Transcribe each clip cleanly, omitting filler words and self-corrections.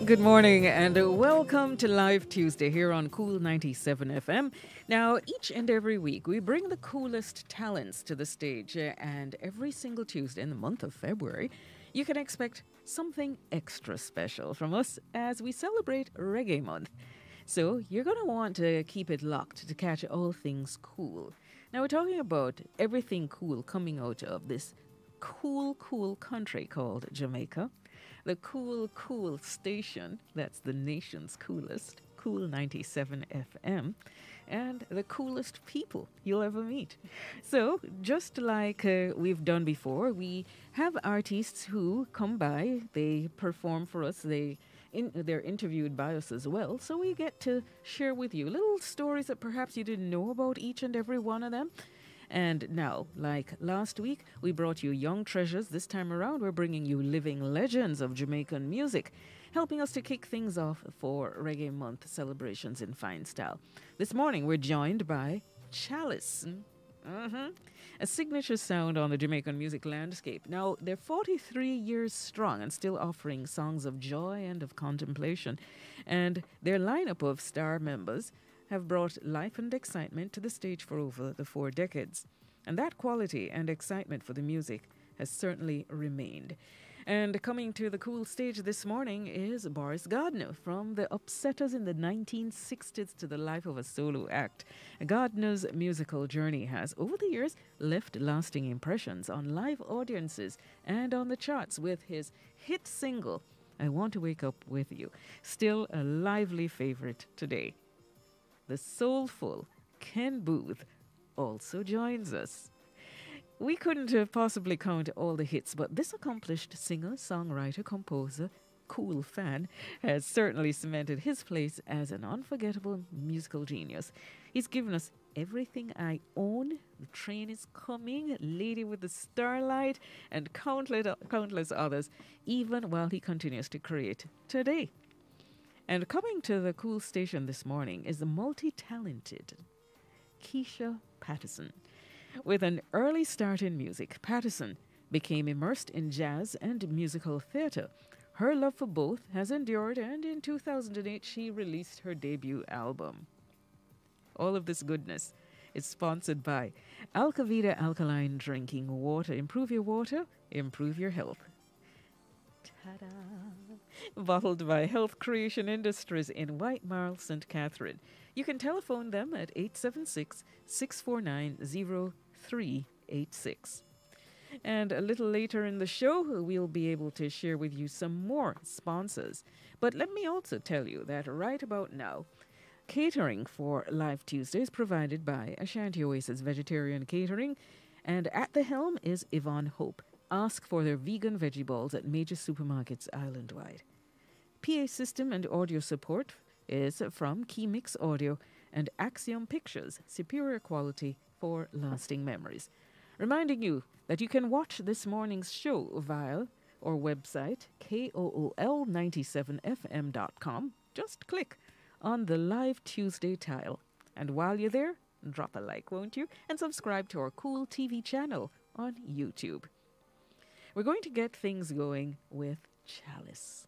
Good morning and welcome to Live Tuesday here on KOOL97 FM. Now, each and every week we bring the coolest talents to the stage, and every single Tuesday in the month of February, you can expect something extra special from us as we celebrate Reggae Month. So you're going to want to keep it locked to catch all things cool. Now, we're talking about everything cool coming out of this cool country called Jamaica. The Cool station, that's the nation's coolest, KOOL97 FM, and the coolest people you'll ever meet. So, just like we've done before, we have artists who come by, they perform for us, they're interviewed by us as well, so we get to share with you little stories that perhaps you didn't know about each and every one of them. And now, like last week, we brought you young treasures. This time around, we're bringing you living legends of Jamaican music, helping us to kick things off for Reggae Month celebrations in fine style. This morning, we're joined by Chalice, a signature sound on the Jamaican music landscape. Now, they're 43 years strong and still offering songs of joy and of contemplation. And their lineup of star members have brought life and excitement to the stage for over the 4 decades. And that quality and excitement for the music has certainly remained. And coming to the cool stage this morning is Boris Gardiner, from the Upsetters in the 1960s to the life of a solo act. Gardiner's musical journey has, over the years, left lasting impressions on live audiences and on the charts with his hit single, I Want to Wake Up With You, still a lively favorite today. The soulful Ken Boothe also joins us. We couldn't have possibly count all the hits, but this accomplished singer, songwriter, composer, cool fan has certainly cemented his place as an unforgettable musical genius. He's given us Everything I Own, The Train Is Coming, Lady with the Starlight, and countless others, even while he continues to create today. And coming to the cool station this morning is the multi-talented Keisha Patterson. With an early start in music, Patterson became immersed in jazz and musical theater. Her love for both has endured, and in 2008 she released her debut album. All of this goodness is sponsored by Alkavida Alkaline Drinking Water. Improve your water, improve your health. Ta-da! Bottled by Health Creation Industries in White Marl, St. Catherine. You can telephone them at 876-649-0386. And a little later in the show, we'll be able to share with you some more sponsors. But let me also tell you that right about now, catering for Live Tuesday is provided by Ashanti Oasis Vegetarian Catering, and at the helm is Yvonne Hope. Ask for their vegan veggie balls at major supermarkets island-wide. PA system and audio support is from Keymix Audio and Axiom Pictures, superior quality for lasting memories. Reminding you that you can watch this morning's show via our website, KOOL97FM.com. Just click on the Live Tuesday tile. And while you're there, drop a like, won't you? And subscribe to our Cool TV channel on YouTube. We're going to get things going with Chalice.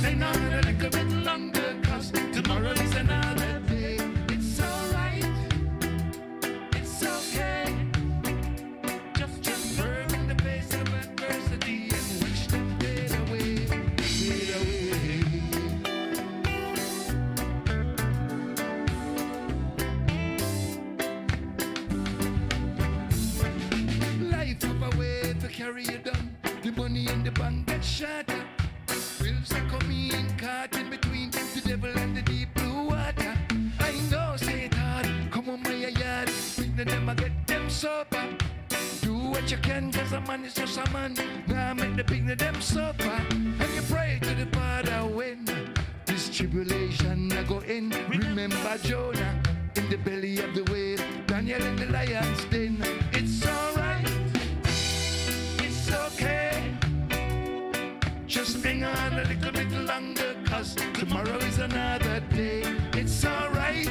hang on a little bit longer, cause tomorrow is another day. It's alright, it's okay. Just firm in the face of adversity and watch them fade away, fade away. Life have a way to carry you down. The money in the bank gets shattered. Wills are coming, caught in between the devil and the deep blue water. I know, say it hard, come on my yard. Bring them, I get them sober. Do what you can, cause a man is just a man. Now make the big them suffer. And you pray to the Father when this tribulation I go in. Remember Jonah in the belly of the whale, Daniel in the lion's den. It's alright, it's okay. Just hang on a little bit longer, cause tomorrow is another day. It's alright,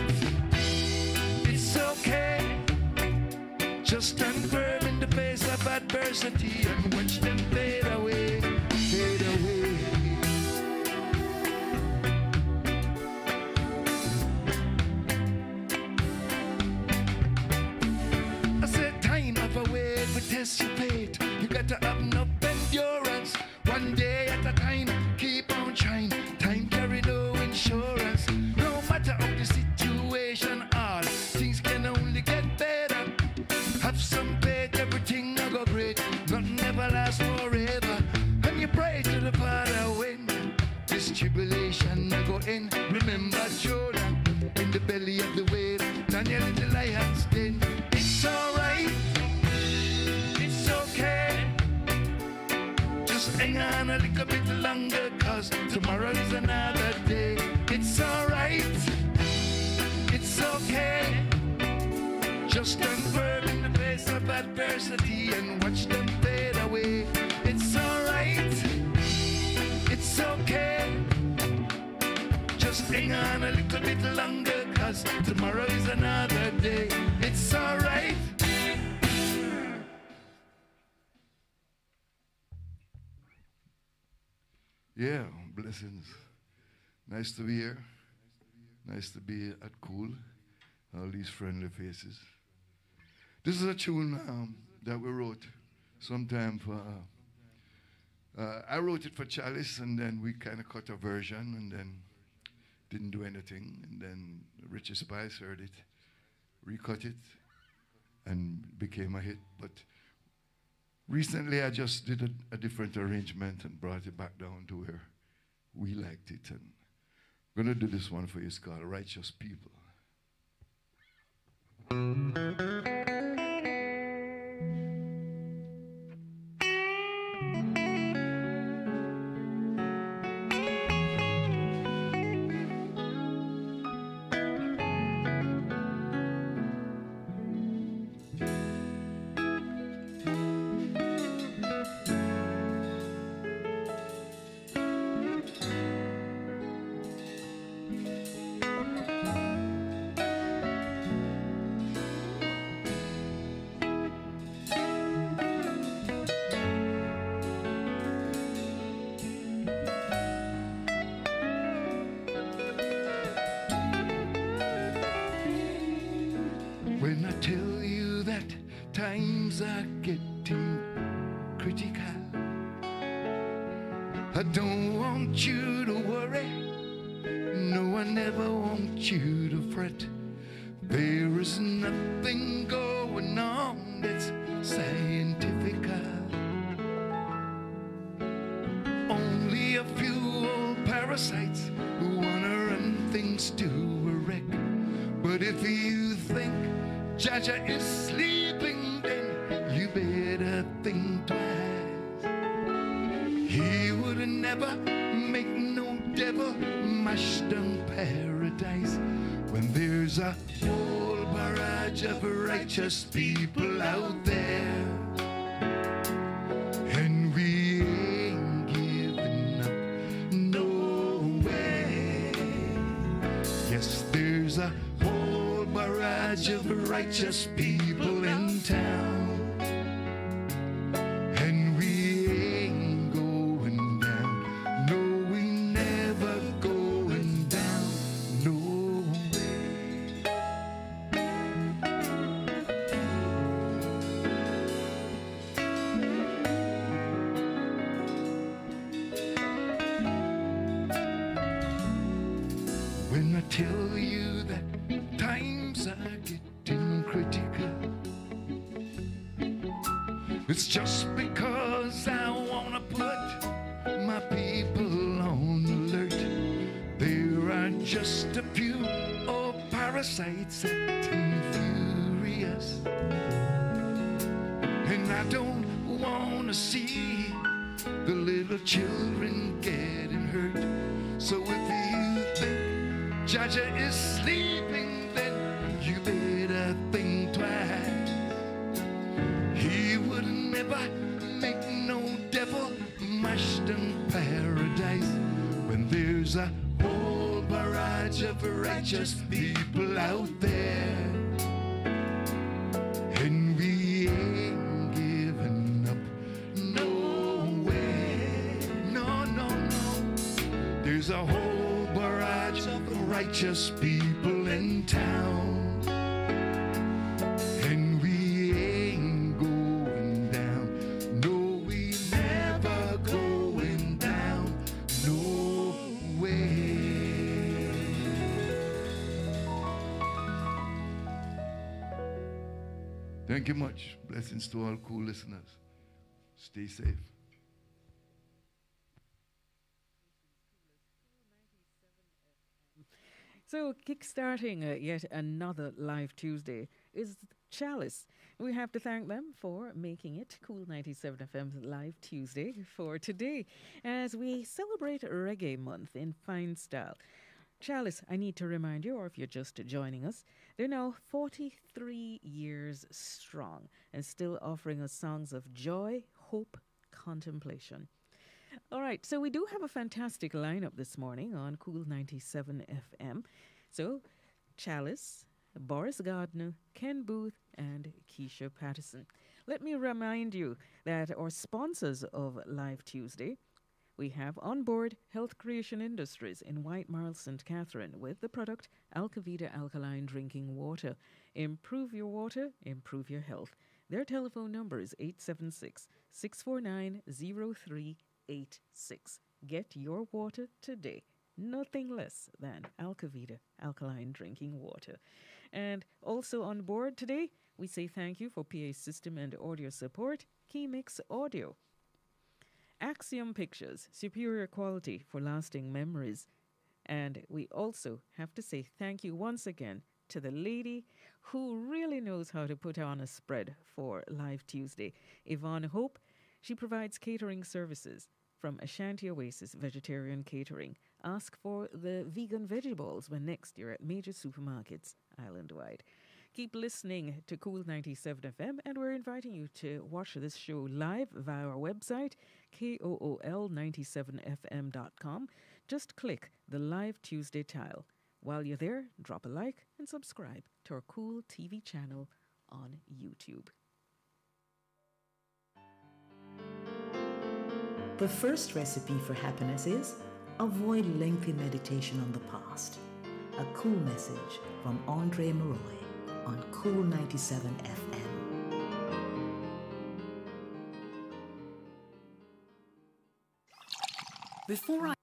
it's okay. Just stand firm in the face of adversity and watch them fade away, fade away. I said time of a way to test your faith. You got to have enough endurance. One day at a time, keep on trying. Time carry no insurance. No matter how the situation are, things can only get better. Have some faith, everything will go great. Nothing ever lasts forever. And you pray to the Father when this tribulation will go in. Remember Jonah in the belly of the whale, Daniel in the lion's den. It's alright, it's okay. Just hang on a little bit longer, cause tomorrow is another day. It's alright, it's okay. Just stand firm in the face of adversity and watch them fade away. It's alright, it's okay. Just hang on a little bit longer, cause tomorrow is another day. It's alright. Yeah, blessings. Nice to be here. Nice to be at Kool. All these friendly faces. This is a tune that we wrote sometime for. I wrote it for Chalice, and then we kind of cut a version, and then didn't do anything. And then Richie Spice heard it, recut it, and became a hit. But recently, I just did a different arrangement and brought it back down to where we liked it. And I'm going to do this one for you. It's called Righteous People. When I tell you that times are getting critical, I don't want you to worry. No, I never want you to fret. There is nothing going on that's scientific. Only a few old parasites who wanna run things to a wreck. But if you think Jaja is sleeping, then you better think twice. He would never make no devil mash down paradise. When there's a whole barrage of righteous people out there, and we ain't giving up no way. Yes, there's a whole barrage of righteous people in town, and we ain't going down. No, we never It's just because I wanna put my people on alert. There are just a few old parasites acting furious, and I don't wanna see the little children getting hurt. So if you think Jaja is sleeping, then you better think twice. He would never make no devil mushroom paradise when there's a whole barrage of righteous people out there, and we ain't giving up no way. No, no, no. There's a whole barrage of righteous people in town, and we ain't going down. No, we never going down. No way. Thank you much. Blessings to all cool listeners. Stay safe. So, kickstarting yet another Live Tuesday is Chalice. We have to thank them for making it Kool 97 FM's Live Tuesday for today as we celebrate Reggae Month in fine style. Chalice, I need to remind you, or if you're just joining us, they're now 43 years strong and still offering us songs of joy, hope, contemplation. All right, so we do have a fantastic lineup this morning on Kool 97 FM. So, Chalice, Boris Gardiner, Ken Boothe, and Keisha Patterson. Let me remind you that our sponsors of Live Tuesday, we have on board Health Creation Industries in White Marl, St. Catherine with the product Alkavida Alkaline Drinking Water. Improve your water, improve your health. Their telephone number is 876-649-0386. Get your water today. Nothing less than Alkavida Alkaline Drinking Water. And also on board today, we say thank you for PA system and audio support, Keymix Audio. Axiom Pictures, superior quality for lasting memories. And we also have to say thank you once again to the lady who really knows how to put on a spread for Live Tuesday, Yvonne Hope. She provides catering services from Ashanti Oasis Vegetarian Catering. Ask for the vegan veggie balls when next you're at major supermarkets island-wide. Keep listening to Kool 97 FM, and we're inviting you to watch this show live via our website, KOOL97FM.com. Just click the Live Tuesday tile. While you're there, drop a like and subscribe to our Kool TV channel on YouTube. The first recipe for happiness is avoid lengthy meditation on the past. A cool message from Andre Maroy on Kool 97 FM. Before I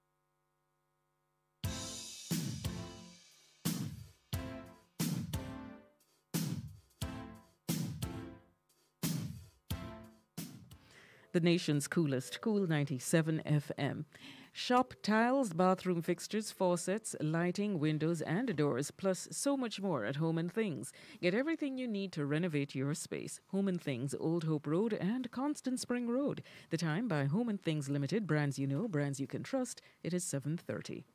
the nation's coolest, Kool 97 FM. Shop tiles, bathroom fixtures, faucets, lighting, windows and doors, plus so much more at Home and Things. Get everything you need to renovate your space. Home and Things, Old Hope Road and Constant Spring Road. The time by Home and Things Limited, brands you know, brands you can trust. It is 7:30.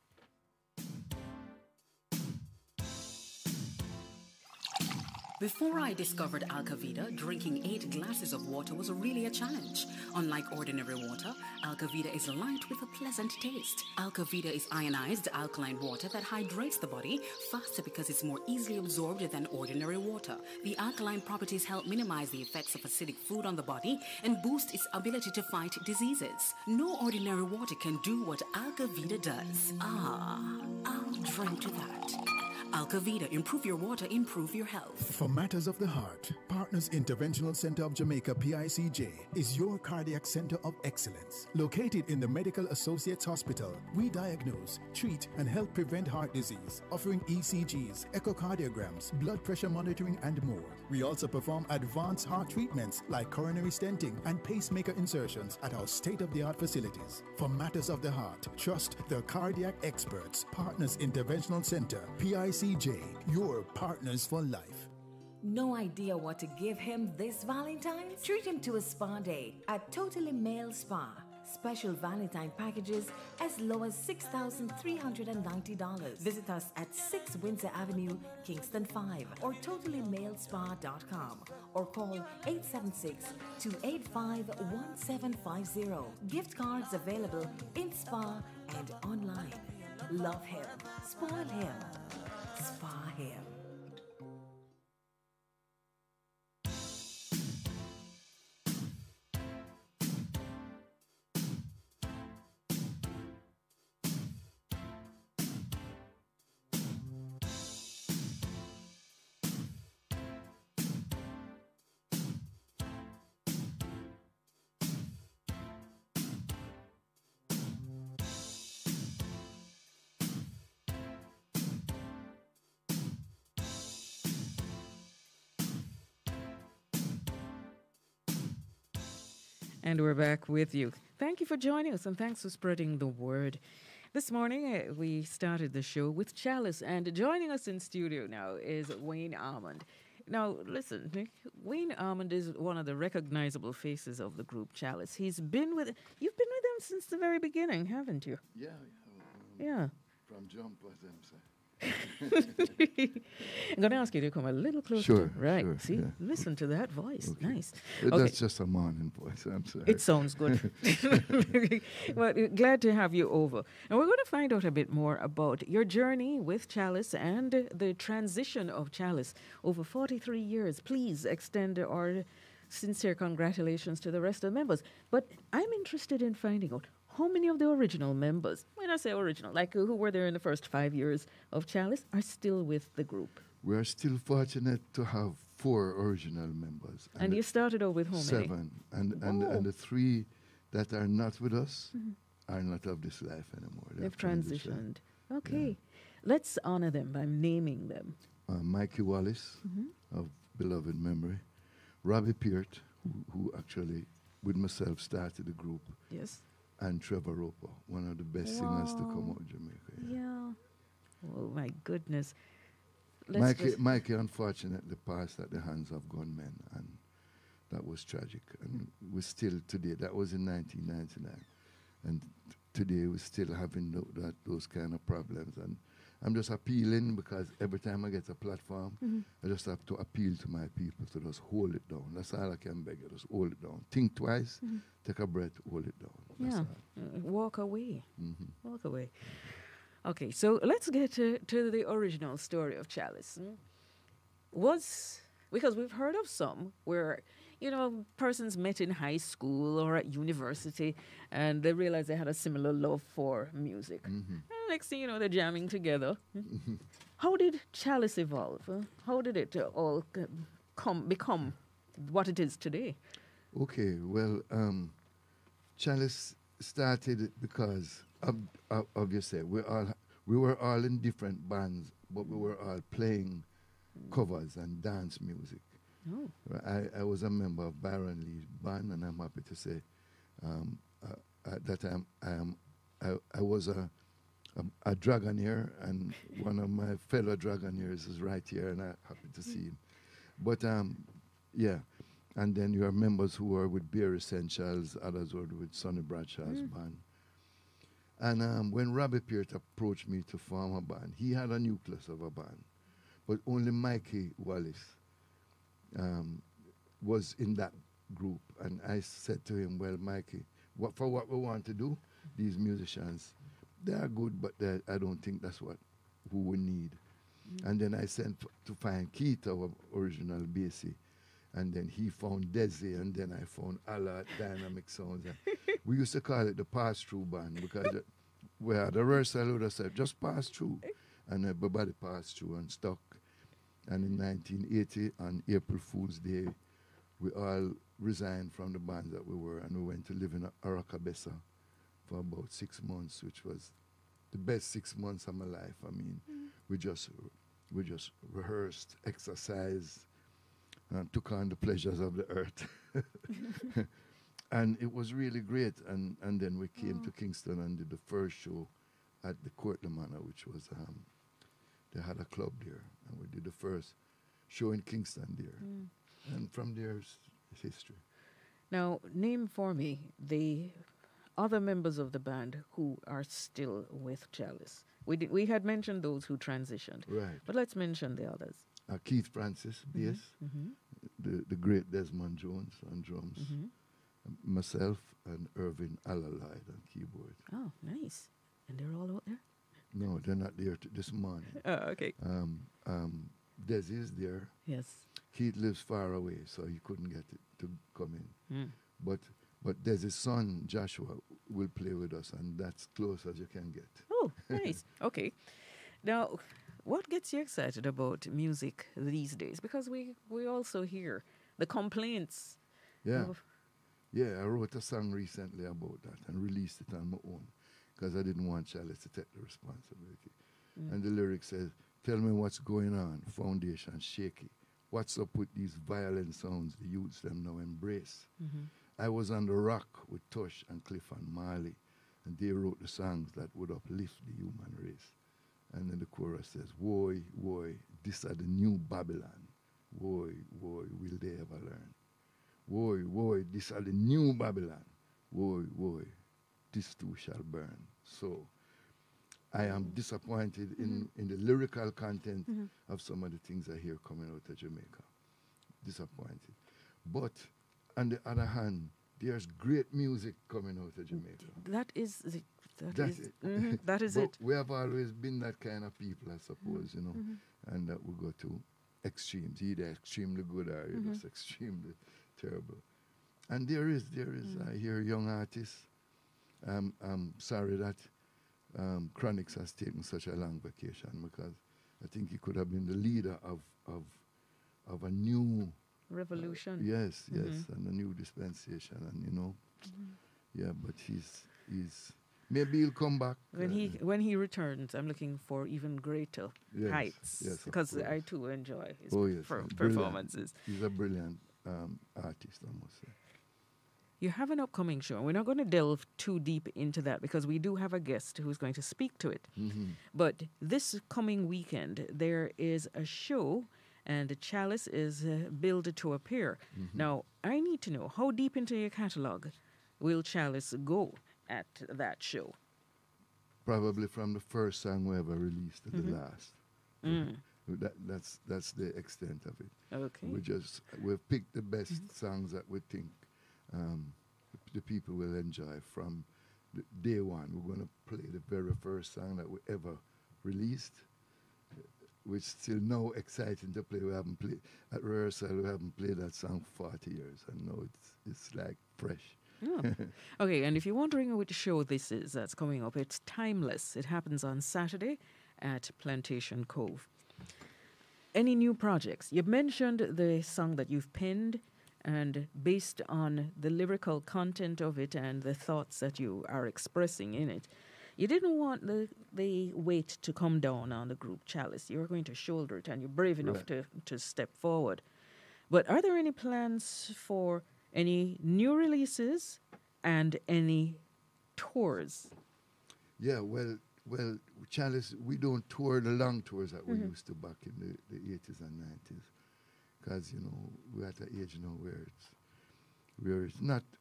Before I discovered Alkavida, drinking 8 glasses of water was really a challenge. Unlike ordinary water, Alkavida is light with a pleasant taste. Alkavida is ionized alkaline water that hydrates the body faster because it's more easily absorbed than ordinary water. The alkaline properties help minimize the effects of acidic food on the body and boost its ability to fight diseases. No ordinary water can do what Alkavida does. I'll drink to that. Alkavida, improve your water, improve your health. For matters of the heart, Partners Interventional Center of Jamaica, PICJ, is your cardiac center of excellence. Located in the Medical Associates Hospital, we diagnose, treat, and help prevent heart disease, offering ECGs, echocardiograms, blood pressure monitoring, and more. We also perform advanced heart treatments like coronary stenting and pacemaker insertions at our state-of-the-art facilities. For matters of the heart, trust the cardiac experts. Partners Interventional Center, PICJ, your partners for life. No idea what to give him this Valentine's? Treat him to a spa day at Totally Male Spa. Special Valentine packages as low as $6,390. Visit us at 6 Windsor Avenue, Kingston 5, or totallymalespa.com, or call 876-285-1750. Gift cards available in spa and online. Love him, spoil him, spa him. And we're back with you. Thank you for joining us, and thanks for spreading the word. This morning, we started the show with Chalice, and joining us in studio now is Wayne Almond. Now, listen, Wayne Almond is one of the recognizable faces of the group Chalice. You've been with them since the very beginning, haven't you? Yeah. Yeah. From jump, as them say. I'm going to ask you to come a little closer. Sure. Right. Sure, See, yeah. listen to that voice. Okay. Nice. That's just a morning voice. I'm sorry. It sounds good. Well, glad to have you over. And we're going to find out a bit more about your journey with Chalice and the transition of Chalice over 43 years. Please extend our sincere congratulations to the rest of the members. But I'm interested in finding out how many of the original members, when I say original, like who were there in the first 5 years of Chalice, are still with the group? We are still fortunate to have 4 original members. And you started out with how many? 7. And the 3 that are not with us are not of this life anymore. They've transitioned. Okay. Yeah. Let's honor them by naming them. Mikey Wallace, of beloved memory. Robbie Peart, who actually, with myself, started the group. Yes. And Trevor Roper, one of the best singers to come out of Jamaica. Yeah. Oh, my goodness. Mikey unfortunately passed at the hands of gunmen, and that was tragic. And we still today, that was in 1999, and today we're still having those kind of problems. And I'm just appealing, because every time I get a platform, I just have to appeal to my people to just hold it down. That's all I can beg you, just hold it down. Think twice, take a breath, hold it down. That's walk away. Walk away. Okay, so let's get to the original story of Chalice. Because we've heard of some where, persons met in high school or at university, and they realized they had a similar love for music. And next thing you know, they're jamming together. How did Chalice evolve? How did it all become what it is today? Okay, well, Chalice started because, obviously, we were all in different bands, but we were all playing covers and dance music. Oh. I was a member of Byron Lee's band, and I'm happy to say at that time I was a Dragonair, and one of my fellow Dragonaires is right here, and I'm happy to see him. But yeah, and then you have members who were with Beer Essentials, others were with Sonny Bradshaw's band. And when Robbie Peart approached me to form a band, he had a nucleus of a band, but only Mikey Wallace was in that group. And I said to him, well, Mikey, for what we want to do, these musicians, they are good, but I don't think that's who we need. And then I sent to find Keith, our original bassy, and then he found Desi, and then I found Allah at Dynamic Sounds. We used to call it the pass-through band, because we had a rehearsal with us, just pass through. and everybody passed through and stuck. And in 1980, on April Fool's Day, we all resigned from the band that we were, and we went to live in Arakabesa for about 6 months, which was the best 6 months of my life. I mean, we just rehearsed, exercised, and took on the pleasures of the earth. And it was really great. And then we came to Kingston and did the first show at the Courtland Manor, which was, they had a club there. And we did the first show in Kingston there. And from there, it's history. Now, name for me the other members of the band who are still with Chalice. We had mentioned those who transitioned. Right. But let's mention the others. Keith Francis, bass. The great Desmond Jones on drums. Myself and Irvin Alalide on keyboard. Oh, nice. And they're all out there? No, they're not there this morning. Oh, okay. Desi is there. Yes. Keith lives far away, so he couldn't get it to come in. But Desi's son, Joshua, will play with us, and that's close as you can get. Oh, nice. Okay. Now, what gets you excited about music these days? Because we also hear the complaints. Yeah. I wrote a song recently about that and released it on my own because I didn't want Chalice to take the responsibility. And the lyric says, "Tell me what's going on, foundation shaky. What's up with these violent sounds the youths them now embrace? I was on the rock with Tush and Cliff and Marley, and they wrote the songs that would uplift the human race." And then the chorus says, "Woy, woy, this are the new Babylon. Woy, woy, will they ever learn? Woy, woy, this are the new Babylon. Woy, woy, this too shall burn." So I am disappointed in the lyrical content of some of the things I hear coming out of Jamaica. Disappointed. But on the other hand, there's great music coming out of Jamaica. That is it. That's it. That is But it. we have always been that kind of people, I suppose, you know, and that we go to extremes, either extremely good or just extremely terrible. And there is, I hear young artists. I'm sorry that Chronix has taken such a long vacation, because I think he could have been the leader of a new Revolution. Yes, and a new dispensation, and you know, but he's maybe he'll come back When he returns. I'm looking for even greater heights, because I too enjoy his performances. He's a brilliant artist, I must say. You have an upcoming show. We're not going to delve too deep into that because we do have a guest who's going to speak to it. But this coming weekend, there is a show, and Chalice is billed to appear. Now, I need to know, how deep into your catalog will Chalice go at that show? Probably from the first song we ever released to the last. That's the extent of it. Okay. We've picked the best songs that we think the people will enjoy from day one. We're going to play the very first song that we ever released, which still now exciting to play. We haven't played at rehearsal. We haven't played that song for 40 years, and now it's like fresh. Okay, and if you're wondering which show this is that's coming up, it's Timeless. It happens on Saturday at Plantation Cove. Any new projects? You've mentioned the song that you've penned, and based on the lyrical content of it and the thoughts that you are expressing in it, you didn't want the weight to come down on the group Chalice. You're going to shoulder it, and you're brave enough to step forward. But are there any plans for any new releases and any tours? Yeah, well, Chalice, we don't tour the long tours that we used to back in the 80s and 90s. Because, you know, we're at an age now where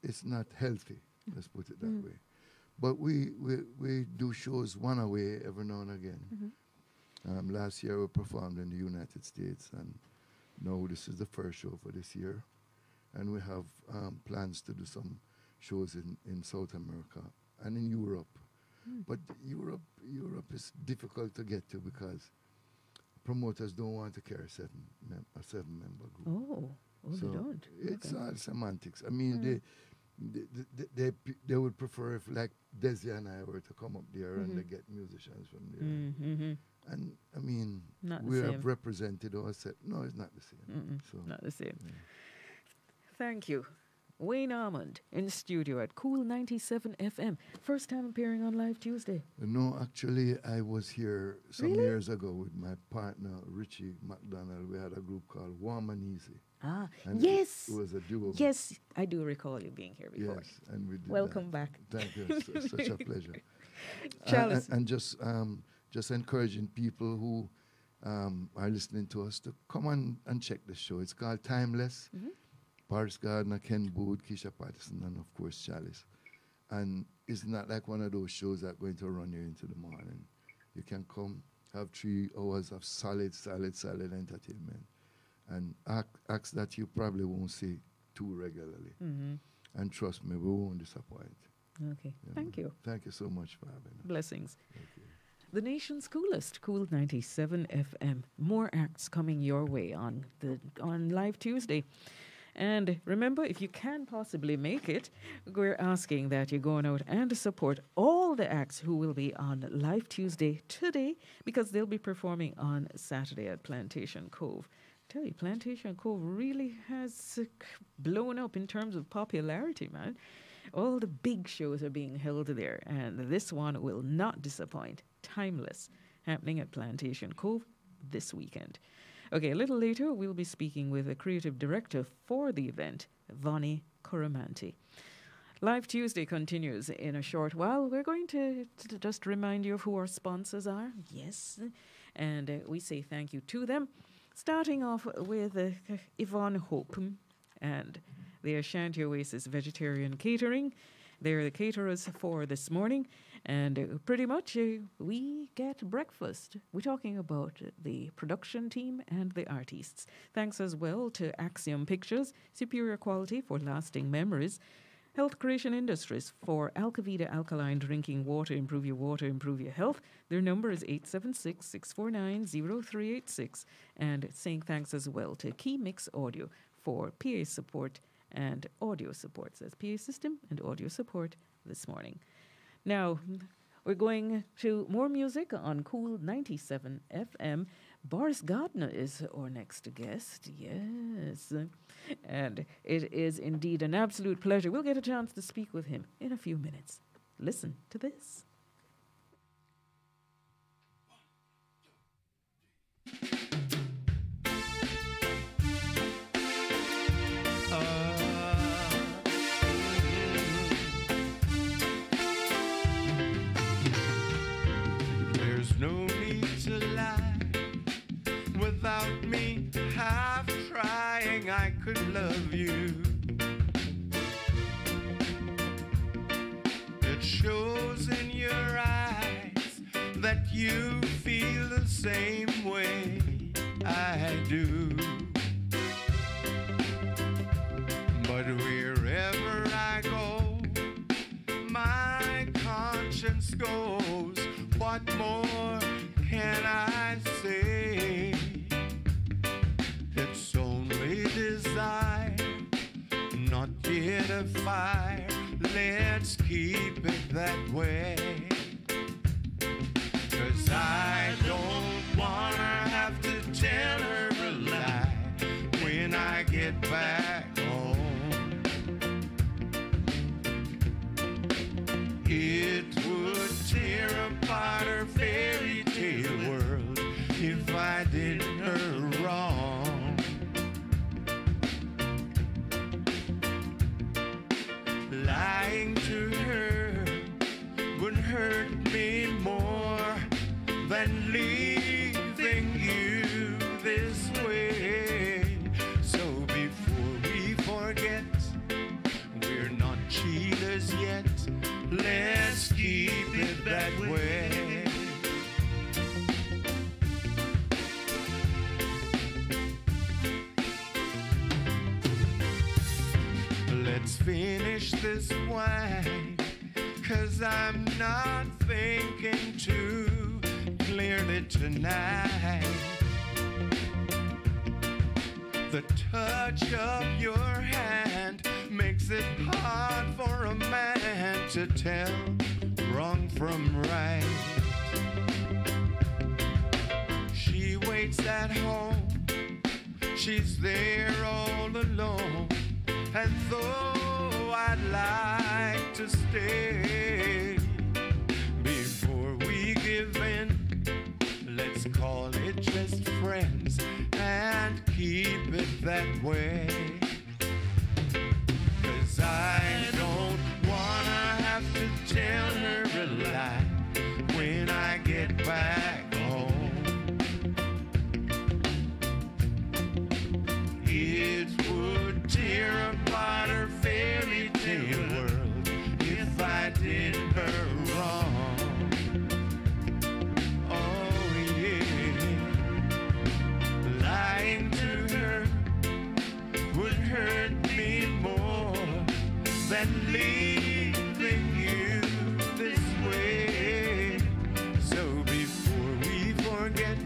it's not healthy, let's put it that way. But we do shows one away every now and again. Last year we performed in the United States, and now this is the first show for this year. And we have plans to do some shows in South America and in Europe. But Europe is difficult to get to because promoters don't want to carry a seven-member group. Oh, so they don't. It's all semantics. I mean, they would prefer if like Desi and I were to come up there and they get musicians from there. And I mean, we have represented ourselves. No, it's not the same. So, not the same. Yeah. Thank you. Wayne Almond in the studio at KOOL97 FM. First time appearing on Live Tuesday. No, actually, I was here some years ago with my partner, Richie McDonald. We had a group called Warm and Easy. Ah, and yes. It was a duo. Yes, I do recall you being here before. Yes, and we did Welcome that. back. Thank you. Such a pleasure. Chalice. And just encouraging people who are listening to us to come on and check the show. It's called Timeless. Boris Gardiner, Ken Boothe, Keisha Patterson, and of course Chalice. And it's not like one of those shows that are going to run you into the morning. You can come, have 3 hours of solid entertainment, and acts that you probably won't see too regularly. And trust me, we won't disappoint. Okay, thank you. Thank you so much for having us. Blessings. The nation's coolest, KOOL97 FM. More acts coming your way on Live Tuesday. And remember, if you can possibly make it, we're asking that you're going out and support all the acts who will be on Live Tuesday today, because they'll be performing on Saturday at Plantation Cove. I tell you, Plantation Cove really has blown up in terms of popularity, man. All the big shows are being held there, and this one will not disappoint. Timeless, happening at Plantation Cove this weekend. Okay, a little later, we'll be speaking with the creative director for the event, Vonnie Kuramanti. Live Tuesday continues in a short while. We're going to just remind you of who our sponsors are. Yes, and we say thank you to them. Starting off with Yvonne Hope and the Ashanti Oasis Vegetarian Catering. They're the caterers for this morning. And pretty much we get breakfast. We're talking about the production team and the artists. Thanks as well to Axiom Pictures, superior quality for lasting memories. Health Creation Industries for Alkavida Alkaline drinking water, improve your health. Their number is 876-649-0386. And saying thanks as well to Keymix Audio for PA support and audio support. Says PA system and audio support this morning. Now, we're going to more music on KOOL97 FM. Boris Gardiner is our next guest, yes. And it is indeed an absolute pleasure. We'll get a chance to speak with him in a few minutes. Listen to this. No need to lie. Without me half trying, I could love you. It shows in your eyes that you feel the same way I do. But wherever I go, my conscience goes. What more can I say? It's only desire, not yet a fire. Let's keep it that way. 'Cause I don't wanna have to tell her a lie when I get back home. It would tear apart her fairy tale world if I did her wrong. Lying to her would hurt me more than leaving you this way. So before we forget, we're not cheaters yet. Let's keep it that way. Let's finish this wine, 'cause I'm not thinking too clearly tonight. The touch of your hand makes it hard for a man to tell wrong from right. She waits at home, she's there all alone, and though I'd like to stay, before we give in, let's call it just friends and keep it that way. 'Cause I don't wanna have to tell her a lie when I get back home. It would tear apart her fairy tale world if I did her wrong. Oh yeah, lying to her would hurt me more than leaving you this way. So before we forget,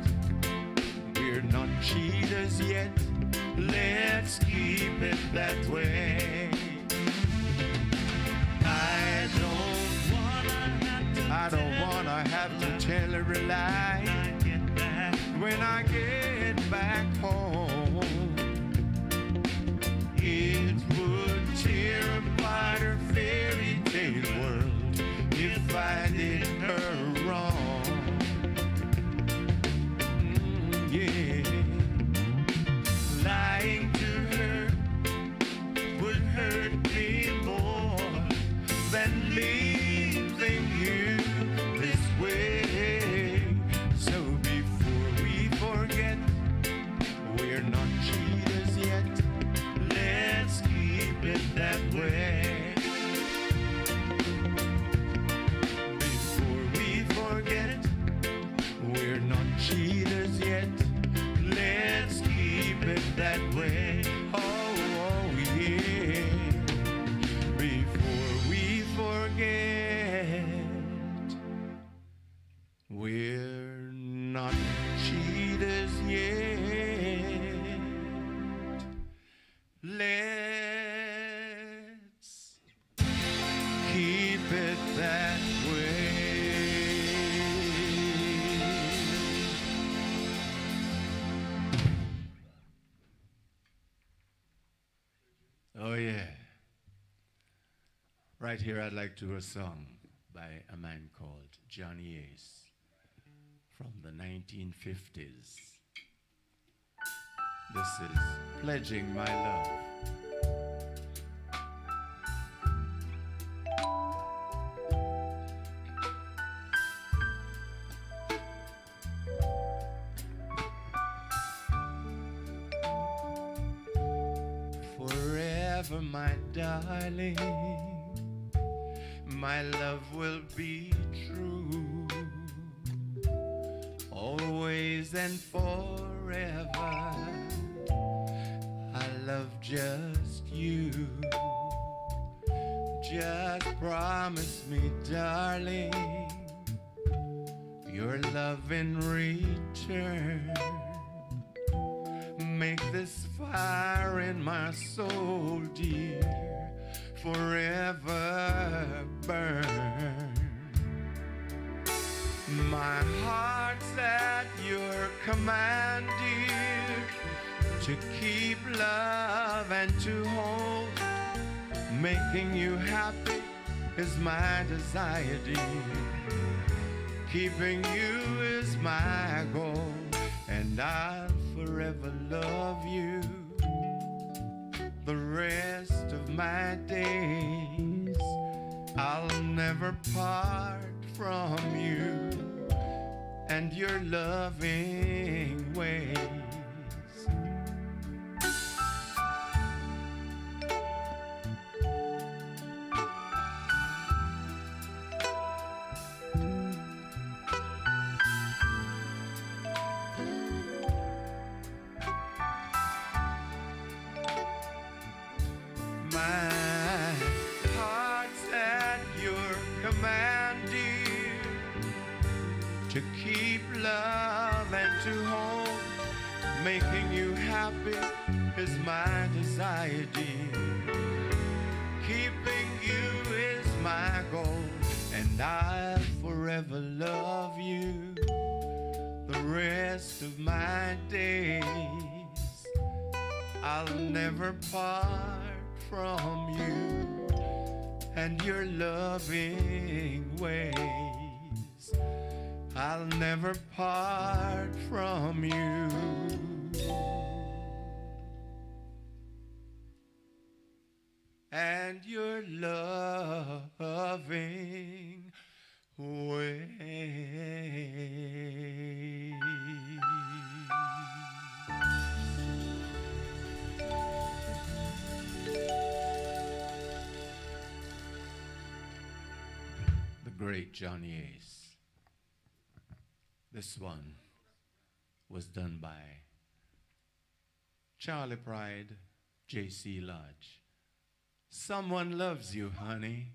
we're not cheaters yet. Let's keep it that way. I don't wanna have to tell her a lie when I get back home. It would tear apart her fairy tale world if I did her wrong. Yeah. Lying to her would hurt me more than leaving you this way. So before we forget, we're not cheaters yet. Let's keep it that way. Before we forget, we're not cheaters yet. Let's keep it that way. Oh yeah. Before we forget, we're not cheaters yet. Let's keep it that way. Oh yeah. Right here I'd like to do a song by a man called Johnny Ace from the 1950s. This is Pledging My Love. Forever, my darling, my love will be true, always and forever. I love just you. Just promise me, darling, your love in return. Make this fire in my soul, dear, forever burn. My heart's at your command, dear, to keep love and to hold. Making you happy is my desire, dear. Keeping you is my goal, and I'll forever love you the rest of my days. I'll never part from you and your loving ways. To keep love and to hold, making you happy is my desire, dear. Keeping you is my goal, and I'll forever love you the rest of my days. I'll never part from you and your loving ways. I'll never part from you. And your loving ways. The great Johnny Ace. This one was done by Charlie Pride, J.C. Lodge. Someone loves you, honey.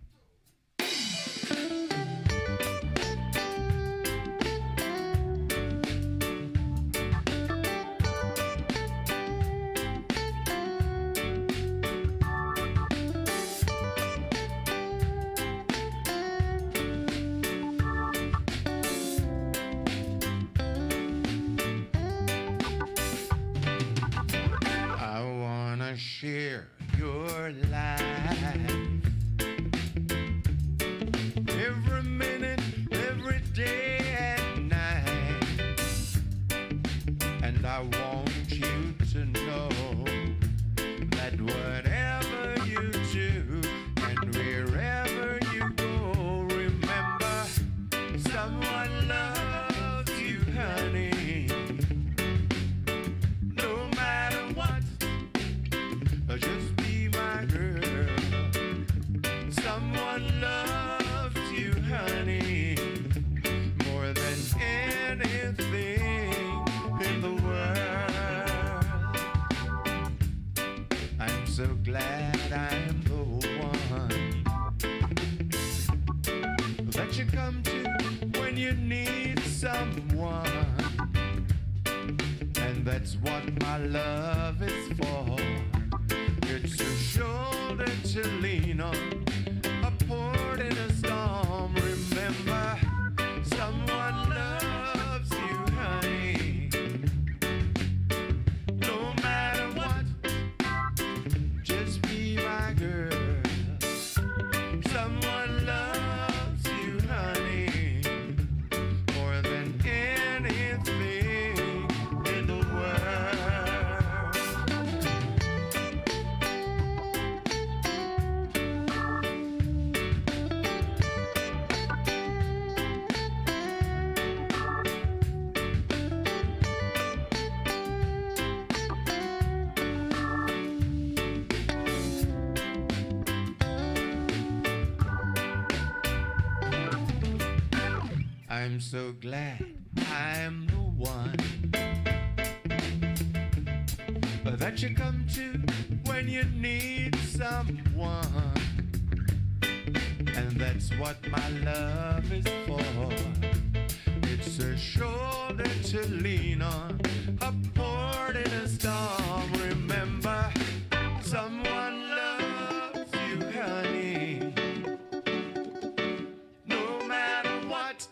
I wanna share your life. Every minute, every day and night. And I want you to know that whatever you do and wherever you go, remember someone loves you, honey. No matter what, just be my girl. Someone loves you, honey, more than anything in the world. I'm so glad I'm the one that you come to when you need someone. And that's what my love is for. It's a shoulder to lean on, a port in a storm. Remember, someone loves you, honey. No matter what, just be my girl. Someone loves you, honey, more than anything in the world. I'm so glad I'm the one that you come to when you need someone. And that's what my love is for. It's a shoulder to lean on, a port in a storm. Remember, someone loves you, honey. No matter what,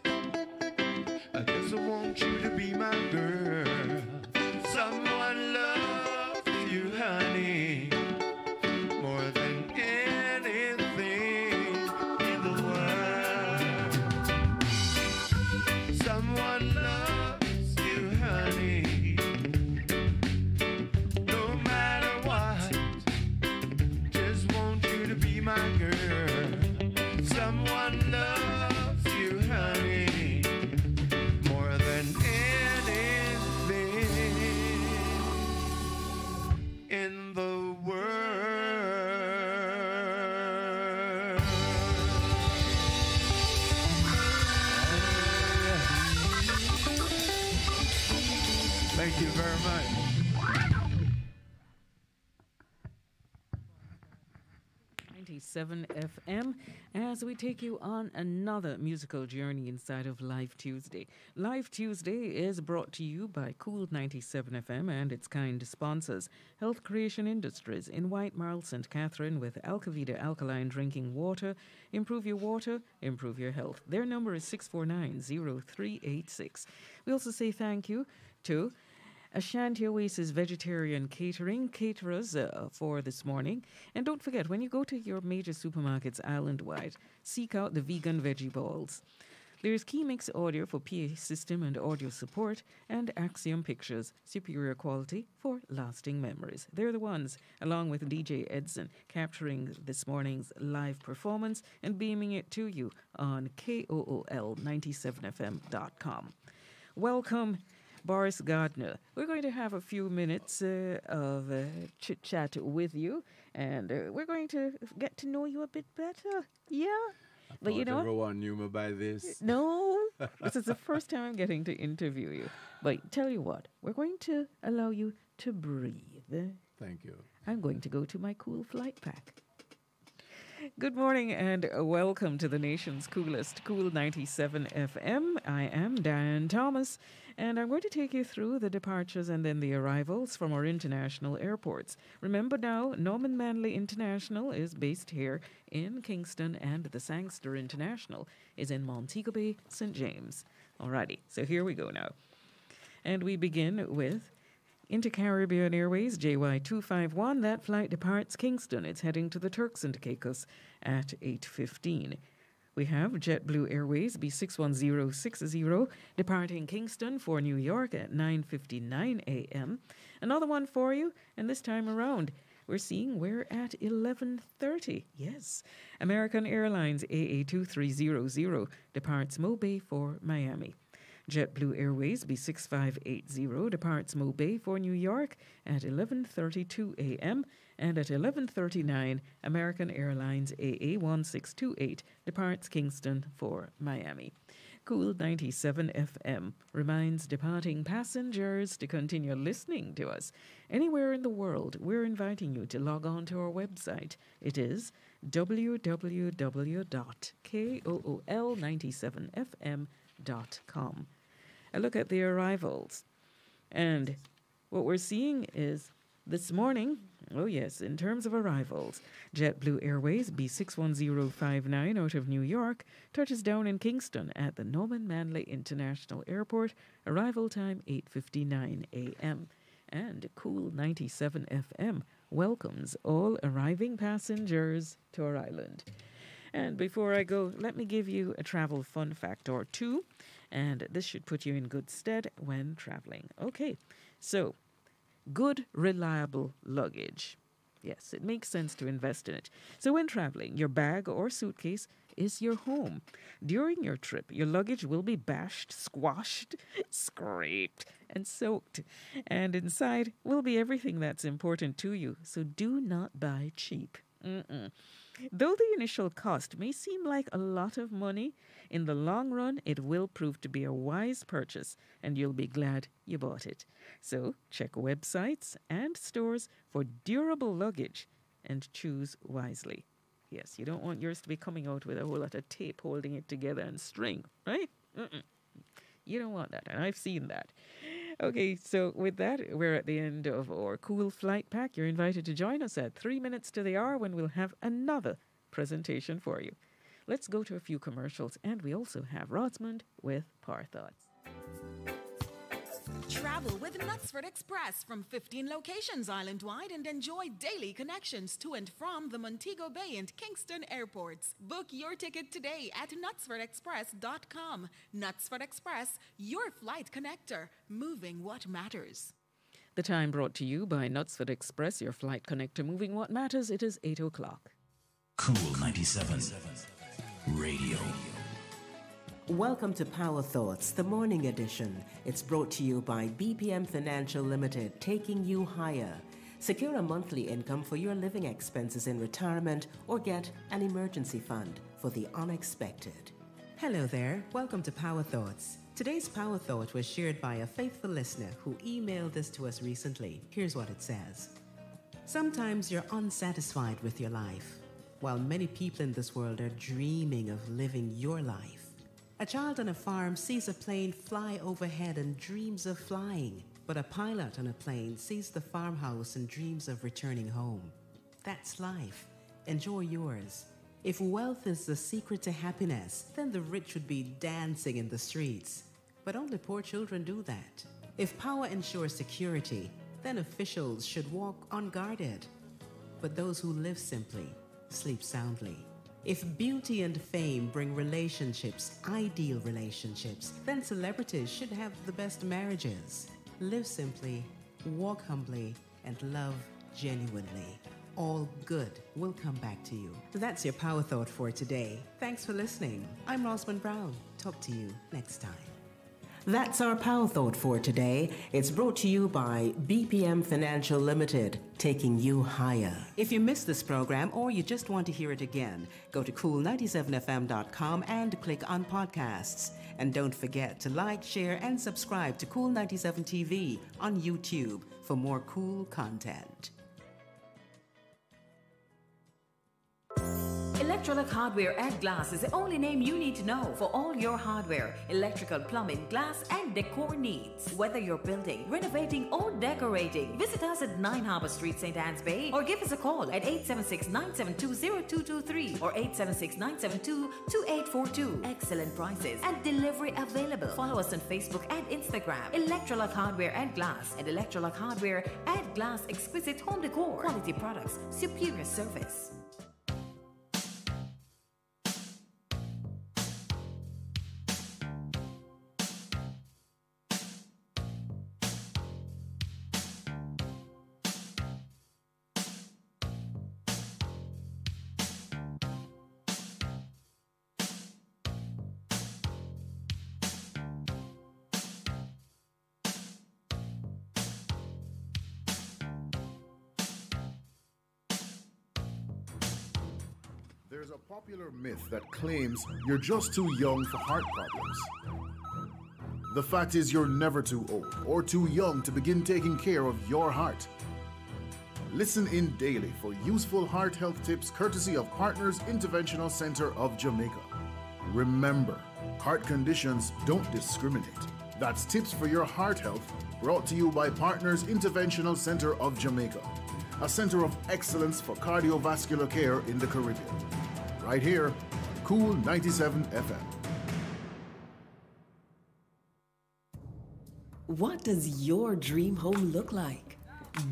I guess I want you to be my girl. Someone loves you, honey, more than anything in the world. Someone loves you, honey, no matter what. Just want you to be my girl. Someone loves you, honey, more than anything in the world. Thank you very much. 97 Kool97 FM as we take you on another musical journey inside of Live Tuesday. Live Tuesday is brought to you by Kool97 FM and its kind sponsors. Health Creation Industries in White Marl, St. Catherine with Alkavida Alkaline Drinking Water. Improve your water, improve your health. Their number is 649-0386. We also say thank you to Ashanti Oasis Vegetarian Catering caterers for this morning. And don't forget, when you go to your major supermarkets island-wide, seek out the vegan veggie balls. There's Keymix Audio for PA system and audio support, and Axiom Pictures, superior quality for lasting memories. They're the ones, along with DJ Edson, capturing this morning's live performance and beaming it to you on KOOL97FM.com. Welcome, Boris Gardiner. We're going to have a few minutes of chit-chat with you, and we're going to get to know you a bit better. Yeah. But you know, everyone knew me by this. No, this is the first time I'm getting to interview you. But tell you what, we're going to allow you to breathe. Thank you. I'm going to go to my cool flight pack. Good morning and welcome to the nation's coolest Kool97 FM. I am Dianne Thomas, and I'm going to take you through the departures and then the arrivals from our international airports. Remember now, Norman Manley International is based here in Kingston, and the Sangster International is in Montego Bay, St. James. Alrighty, so here we go now. And we begin with Inter-Caribbean Airways JY251. That flight departs Kingston. It's heading to the Turks and Caicos at 8:15. We have JetBlue Airways B61060 departing Kingston for New York at 9:59 a.m. Another one for you, and this time around we're seeing we're at 11:30. Yes. American Airlines AA2300 departs Mobay for Miami. JetBlue Airways B6580 departs Mobay for New York at 11:32 a.m. and at 11:39 American Airlines AA1628 departs Kingston for Miami. Kool97 FM reminds departing passengers to continue listening to us. Anywhere in the world, we're inviting you to log on to our website. It is www.kool97fm.com. A look at the arrivals. And what we're seeing is this morning, oh yes, in terms of arrivals, JetBlue Airways B61059 out of New York touches down in Kingston at the Norman Manley International Airport. Arrival time 8:59 a.m. And Kool97 FM welcomes all arriving passengers to our island. And before I go, let me give you a travel fun fact or two, and this should put you in good stead when traveling. Okay, so good, reliable luggage. Yes, it makes sense to invest in it. So when traveling, your bag or suitcase is your home. During your trip, your luggage will be bashed, squashed, scraped, and soaked. And inside will be everything that's important to you. So do not buy cheap. Though the initial cost may seem like a lot of money, in the long run, it will prove to be a wise purchase, and you'll be glad you bought it. So check websites and stores for durable luggage and choose wisely. Yes, you don't want yours to be coming out with a whole lot of tape holding it together and string, right? You don't want that, and I've seen that. Okay, so with that, we're at the end of our cool flight pack. You're invited to join us at 3 minutes to the hour when we'll have another presentation for you. Let's go to a few commercials, and we also have Rodsmond with Par Thoughts. Travel with Knutsford Express from 15 locations island-wide and enjoy daily connections to and from the Montego Bay and Kingston airports. Book your ticket today at knutsfordexpress.com. Knutsford Express, your flight connector, moving what matters. The time brought to you by Knutsford Express, your flight connector, moving what matters. It is 8 o'clock. Kool97 Radio. Welcome to Power Thoughts, the morning edition. It's brought to you by BPM Financial Limited, taking you higher. Secure a monthly income for your living expenses in retirement or get an emergency fund for the unexpected. Hello there. Welcome to Power Thoughts. Today's Power Thought was shared by a faithful listener who emailed this to us recently. Here's what it says. Sometimes you're unsatisfied with your life. while many people in this world are dreaming of living your life. A child on a farm sees a plane fly overhead and dreams of flying, but a pilot on a plane sees the farmhouse and dreams of returning home. That's life. Enjoy yours. If wealth is the secret to happiness, then the rich would be dancing in the streets. But only poor children do that. If power ensures security, then officials should walk unguarded. But those who live simply sleep soundly. If beauty and fame bring relationships, ideal relationships, then celebrities should have the best marriages. Live simply, walk humbly, and love genuinely. All good will come back to you. That's your Power Thought for today. Thanks for listening. I'm Rosalind Brown. Talk to you next time. That's our Power Thought for today. It's brought to you by BPM Financial Limited, taking you higher. If you missed this program or you just want to hear it again, go to KOOL97FM.com and click on podcasts. And don't forget to like, share, and subscribe to Kool97 TV on YouTube for more cool content. Electrolux Hardware and Glass is the only name you need to know for all your hardware, electrical, plumbing, glass, and decor needs. Whether you're building, renovating, or decorating, visit us at 9 Harbour Street, St. Anne's Bay, or give us a call at 876-972-0223 or 876-972-2842. Excellent prices and delivery available. Follow us on Facebook and Instagram. Electrolux Hardware and Glass and Electrolux Hardware and Glass exquisite home decor. Quality products, superior service. There's a popular myth that claims you're just too young for heart problems. The fact is you're never too old or too young to begin taking care of your heart. Listen in daily for useful heart health tips courtesy of Partners Interventional Center of Jamaica. Remember, heart conditions don't discriminate. That's tips for your heart health brought to you by Partners Interventional Center of Jamaica, a center of excellence for cardiovascular care in the Caribbean. Right here, KOOL97 FM. What does your dream home look like?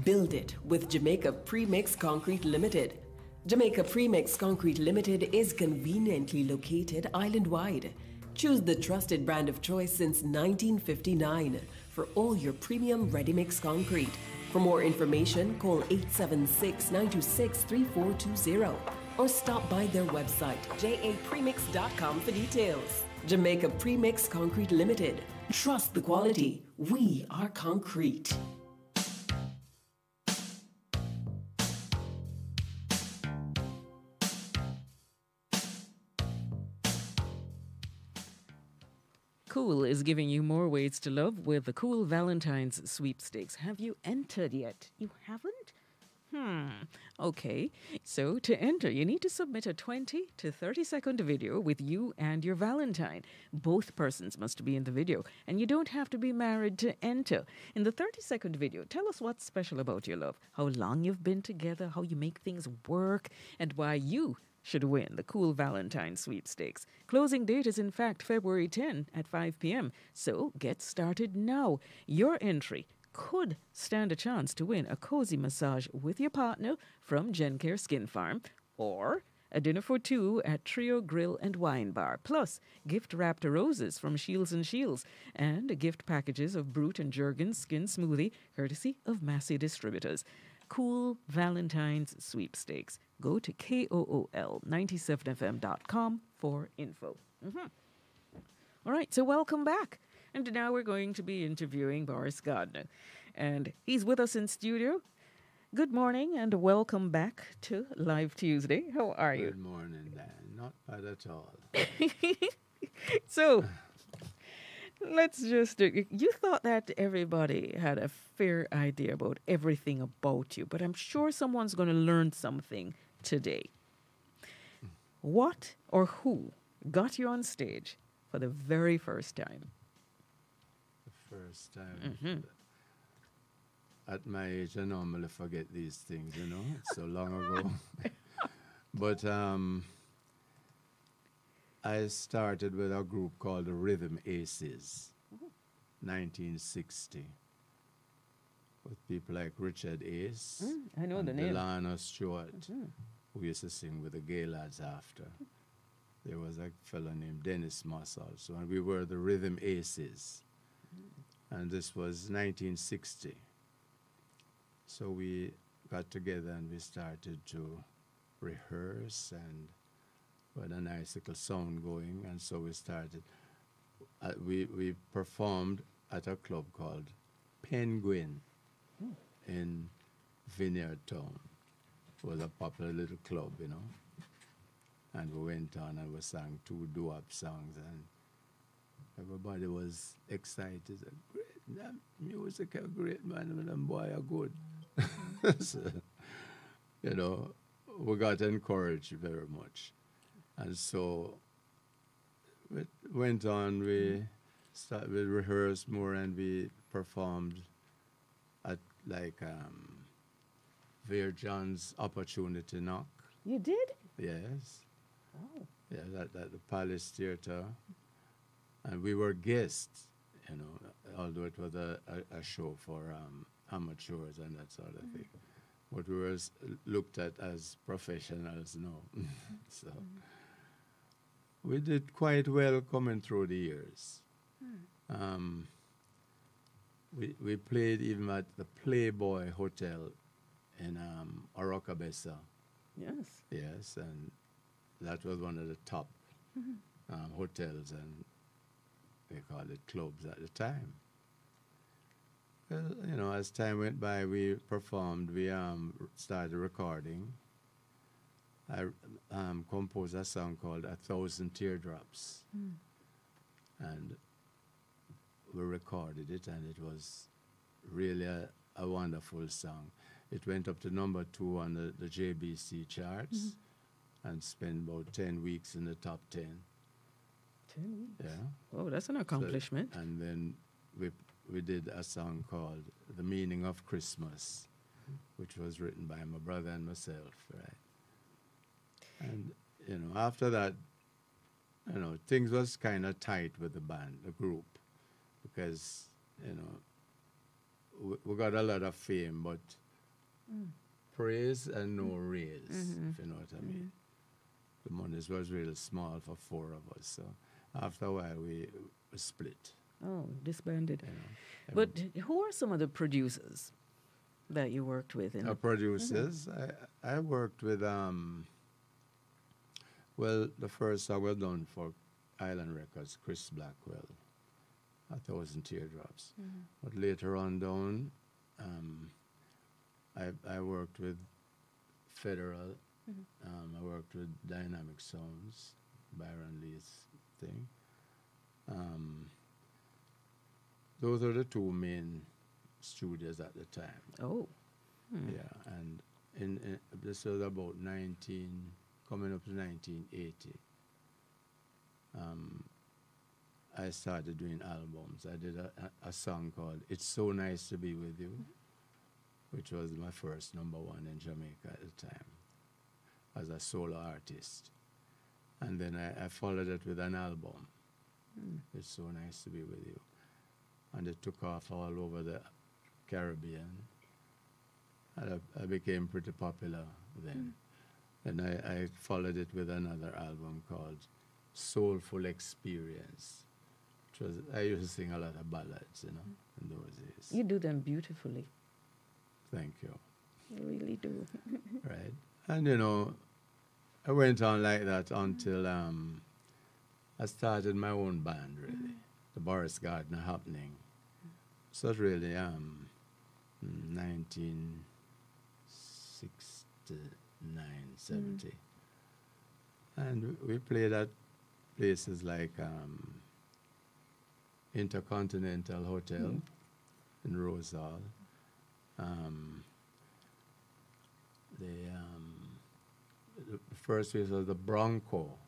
Build it with Jamaica Premix Concrete Limited. Jamaica Premix Concrete Limited is conveniently located island-wide. Choose the trusted brand of choice since 1959 for all your premium ready-mix concrete. For more information, call 876-926-3420 or stop by their website, japremix.com for details. Jamaica Premix Concrete Limited. Trust the quality. We are concrete. KOOL is giving you more ways to love with the KOOL Valentine's Sweepstakes. Have you entered yet? You haven't? Okay. So to enter, you need to submit a 20 to 30-second video with you and your Valentine. Both persons must be in the video, and you don't have to be married to enter. In the 30-second video, tell us what's special about your love, how long you've been together, how you make things work, and why you should win the KOOL Valentine Sweepstakes. Closing date is in fact February 10 at 5 p.m. So get started now. Your entry could stand a chance to win a cozy massage with your partner from GenCare Skin Farm, or a dinner for two at Trio Grill and Wine Bar, plus gift-wrapped roses from Shields & Shields, and gift packages of Brute and Jergens Skin Smoothie, courtesy of Massey Distributors. KOOL Valentine's Sweepstakes. Go to KOOL97FM.com for info. All right, so welcome back. And now we're going to be interviewing Boris Gardiner. And he's with us in studio. Good morning and welcome back to Live Tuesday. How are you? Good morning, Dan. Not bad at all. So, let's just... You thought that everybody had a fair idea about everything about you, but I'm sure someone's going to learn something today. What or who got you on stage for the very first time? The first time. At my age, I normally forget these things, you know. It's so long ago. But I started with a group called the Rhythm Aces, 1960, with people like Richard Ace. I know the name. Delana Stewart, who used to sing with the Gay Lads after. There was a fellow named Dennis Moss also, and we were the Rhythm Aces. And this was 1960. So we got together and we started to rehearse, and we had a nice little sound going, and so we started. We performed at a club called Penguin in Vineyard Town. It was a popular little club, you know. And we went on and we sang 2 doo-wop songs, and everybody was excited. Great, that music is great, man, and them boy are good. So, you know, we got encouraged very much. And so it went on, we rehearsed more, and we performed at like Veer John's Opportunity Knock. You did? Yes. Oh. Yeah, at the Palace Theatre. And we were guests, you know, although it was a show for amateurs and that sort of thing. But we were looked at as professionals now. So we did quite well coming through the years. We played even at the Playboy Hotel in Orocabessa. Yes. Yes, and that was one of the top hotels, and they called it clubs at the time. Well, you know, as time went by, we performed, we started recording. I composed a song called 1,000 Teardrops. And we recorded it, and it was really a wonderful song. It went up to #2 on the JBC charts and spent about 10 weeks in the top 10. 10 weeks? Yeah. Oh, that's an accomplishment. So, and then we did a song called The Meaning of Christmas, which was written by my brother and myself, right? And, you know, after that, you know, things was kind of tight with the band, the group, because, you know, we got a lot of fame, but praise and no raise, if you know what I mean. The monies was really small for 4 of us, so after a while we split. Oh, disbanded. You know, but who are some of the producers that you worked with? Producers, I worked with, well, the first song was done for Island Records, Chris Blackwell, 1,000 Teardrops. But later on down, I worked with Federal. I worked with Dynamic Sounds, Byron Lee's thing. Those are the 2 main studios at the time. Oh. Yeah, and in this was about coming up to 1980. I started doing albums. I did a song called It's So Nice to Be With You, which was my first #1 in Jamaica at the time as a solo artist. And then I followed it with an album, It's So Nice to Be With You. And it took off all over the Caribbean. And I became pretty popular then. And I followed it with another album called Soulful Experience. Which was, I used to sing a lot of ballads, you know, in those days. You do them beautifully. Thank you. You really do. Right. And, you know, I went on like that until I started my own band, really, the Boris Gardiner Happening. So it was really 1969, 70. And we played at places like Intercontinental Hotel in Rose Hall. The first place was the Bronco,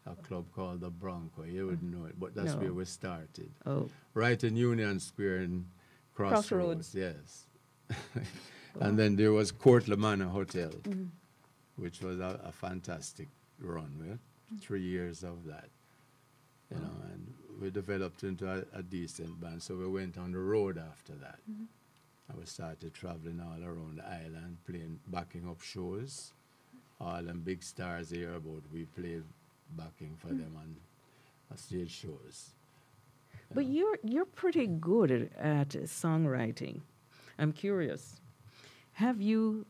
a club called the Bronco. You wouldn't know it, but that's No. where we started. Oh. Right in Union Square in Crossroads. Crossroads. Yes. And then there was Court Manor Hotel, which was a fantastic run. We had 3 years of that, you know, and we developed into a decent band. So we went on the road after that. And we started traveling all around the island, playing, backing up shows. All them big stars here about, we played backing for them on stage shows. But you're pretty good at songwriting. I'm curious. Have you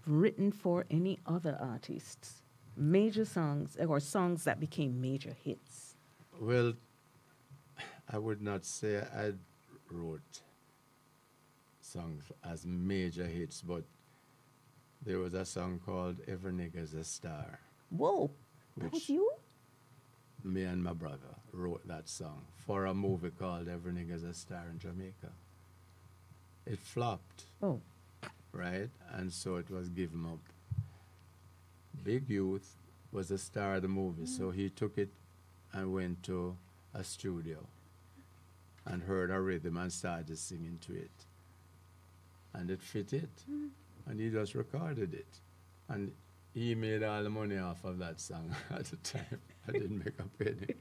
written for any other artists? Major songs or songs that became major hits? Well, I would not say I wrote songs as major hits, but there was a song called Every Nigga's a Star. Whoa, that was you? Me and my brother wrote that song for a movie called Every Nigga's a Star in Jamaica. It flopped. Oh. Right? And so it was given up. Big Youth was the star of the movie, so he took it and went to a studio and heard a rhythm and started singing to it. And it fit it. And he just recorded it. And he made all the money off of that song at the time. I didn't make a penny.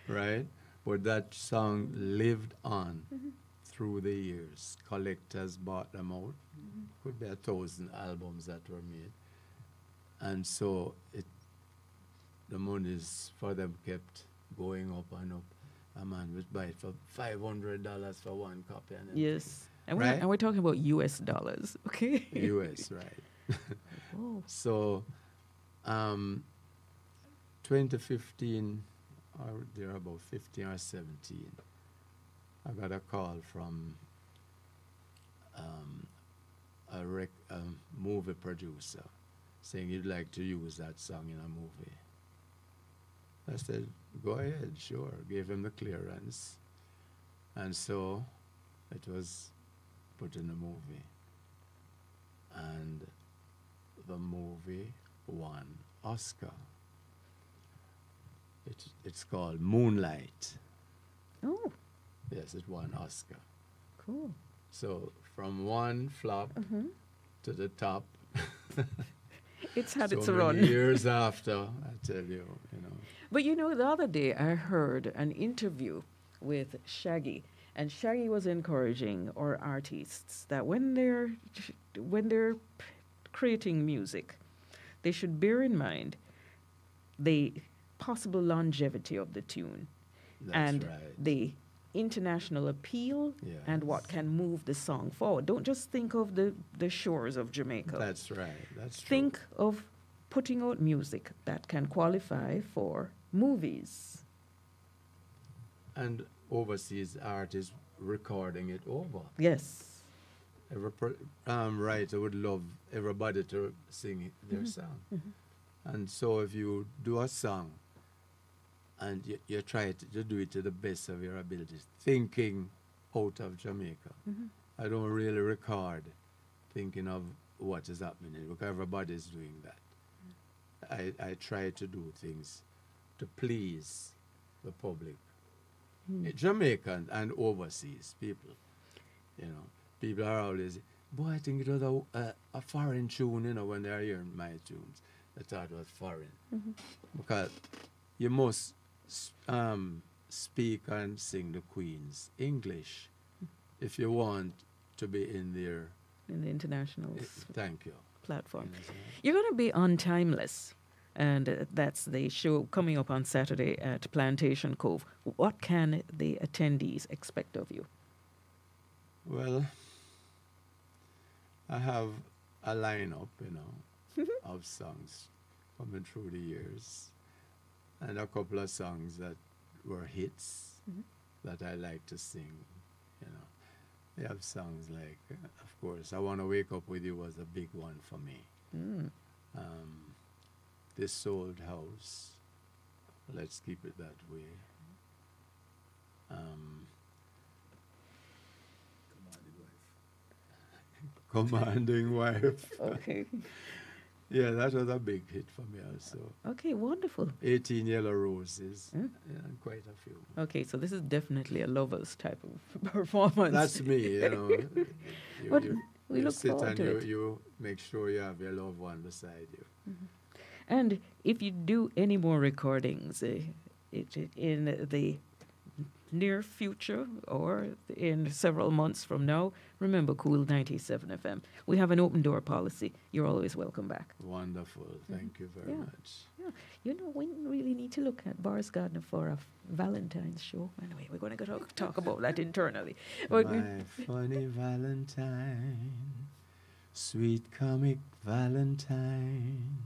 Right? But that song lived on through the years. Collectors bought them out. Could be 1,000 albums that were made. And so the monies for them kept going up and up. A man would buy it for $500 for one copy. And yes. And, right? we're talking about US dollars, okay? US, right. Oh. So, 2015, or there about 15 or 17, I got a call from a movie producer saying he'd like to use that song in a movie. I said, go ahead, sure. Gave him the clearance. And so it was put in the movie. And the movie won Oscar. It's called Moonlight. Oh. Yes, it won Oscar. Cool. So from one flop to the top. It's had so its many run. years after, I tell you, you know. But you know, the other day I heard an interview with Shaggy, and Shaggy was encouraging our artists that when they're creating music, they should bear in mind the possible longevity of the tune. That's and right. the international appeal and what can move the song forward. Don't just think of the shores of Jamaica. That's right. That's true. Think of putting out music that can qualify for movies. And overseas artists recording it over. Yes. Every writer would love everybody to sing their song. And so if you do a song and you try to do it to the best of your abilities, thinking out of Jamaica. I don't really record thinking of what is happening because everybody's doing that. I try to do things to please the public, Jamaican and overseas people. You know, people are always, boy, I think it was a foreign tune, you know, when they're hearing my tunes. They thought it was foreign. Because you must speak and sing the Queen's English if you want to be in their... In the international thank you. Platform. You're going to be on Timeless, and that's the show coming up on Saturday at Plantation Cove. What can the attendees expect of you? Well, I have a lineup, you know, of songs coming through the years, and a couple of songs that were hits that I like to sing, you know. They have songs like, of course, I Want to Wake Up With You was a big one for me. This Old House, let's keep it that way. Commanding Wife. Okay. Yeah, that was a big hit for me also. Okay, wonderful. 18 Yellow Roses, and quite a few. Okay, so this is definitely a lovers type of performance. That's me, you know. But we you look sit forward and to it. you make sure you have your loved one beside you. And if you do any more recordings in the near future or in several months from now, remember Kool 97 FM. We have an open door policy. You're always welcome back. Wonderful. Thank you very much. Yeah. You know, we really need to look at Boris Gardiner for a Valentine's show. Anyway, we're going to talk about that internally. My funny Valentine, sweet comic Valentine,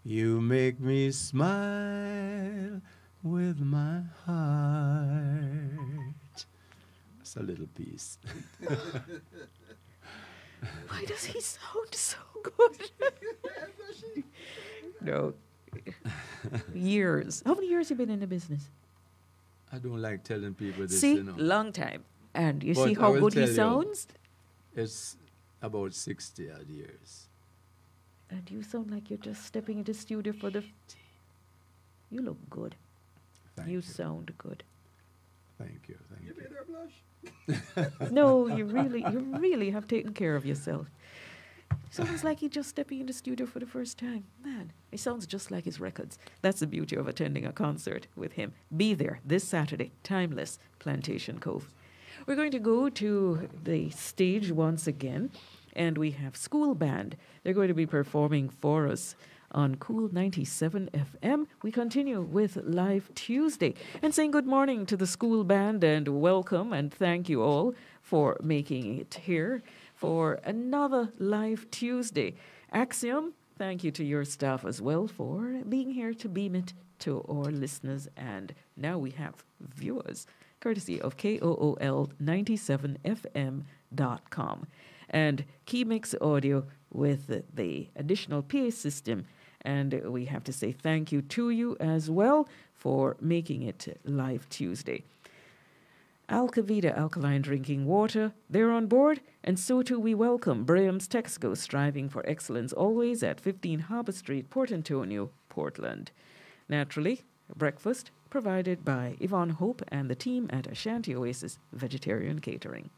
you make me smile with my heart. That's a little piece. Why does he sound so good? No. Years. How many years have you been in the business? I don't like telling people this, See, you know. long time. And you But see I how will good he tell you, sounds? It's about 60 odd years. And you sound like you're just stepping into studio for the... You look good. Thank you sound good. Thank you. Thank you. No, you really have taken care of yourself. Sounds like he's just stepping in the studio for the first time. Man, it sounds just like his records. That's the beauty of attending a concert with him. Be there this Saturday, Timeless, Plantation Cove. We're going to go to the stage once again, and we have Skool Band. They're going to be performing for us on Kool 97 FM. We continue with Live Tuesday and saying good morning to the Skool Band and welcome and thank you all for making it here for another Live Tuesday. Axiom, thank you to your staff as well for being here to beam it to our listeners. And now we have viewers, courtesy of KOOL97FM.com. And Keymix Audio with the additional PA system. And we have to say thank you to you as well for making it Live Tuesday. Alkavida Alkaline Drinking Water, they're on board, and so too we welcome Braham's Texaco, striving for excellence always at 15 Harbour Street, Port Antonio, Portland. Naturally, breakfast provided by Yvonne Hope and the team at Ashanti Oasis Vegetarian Catering.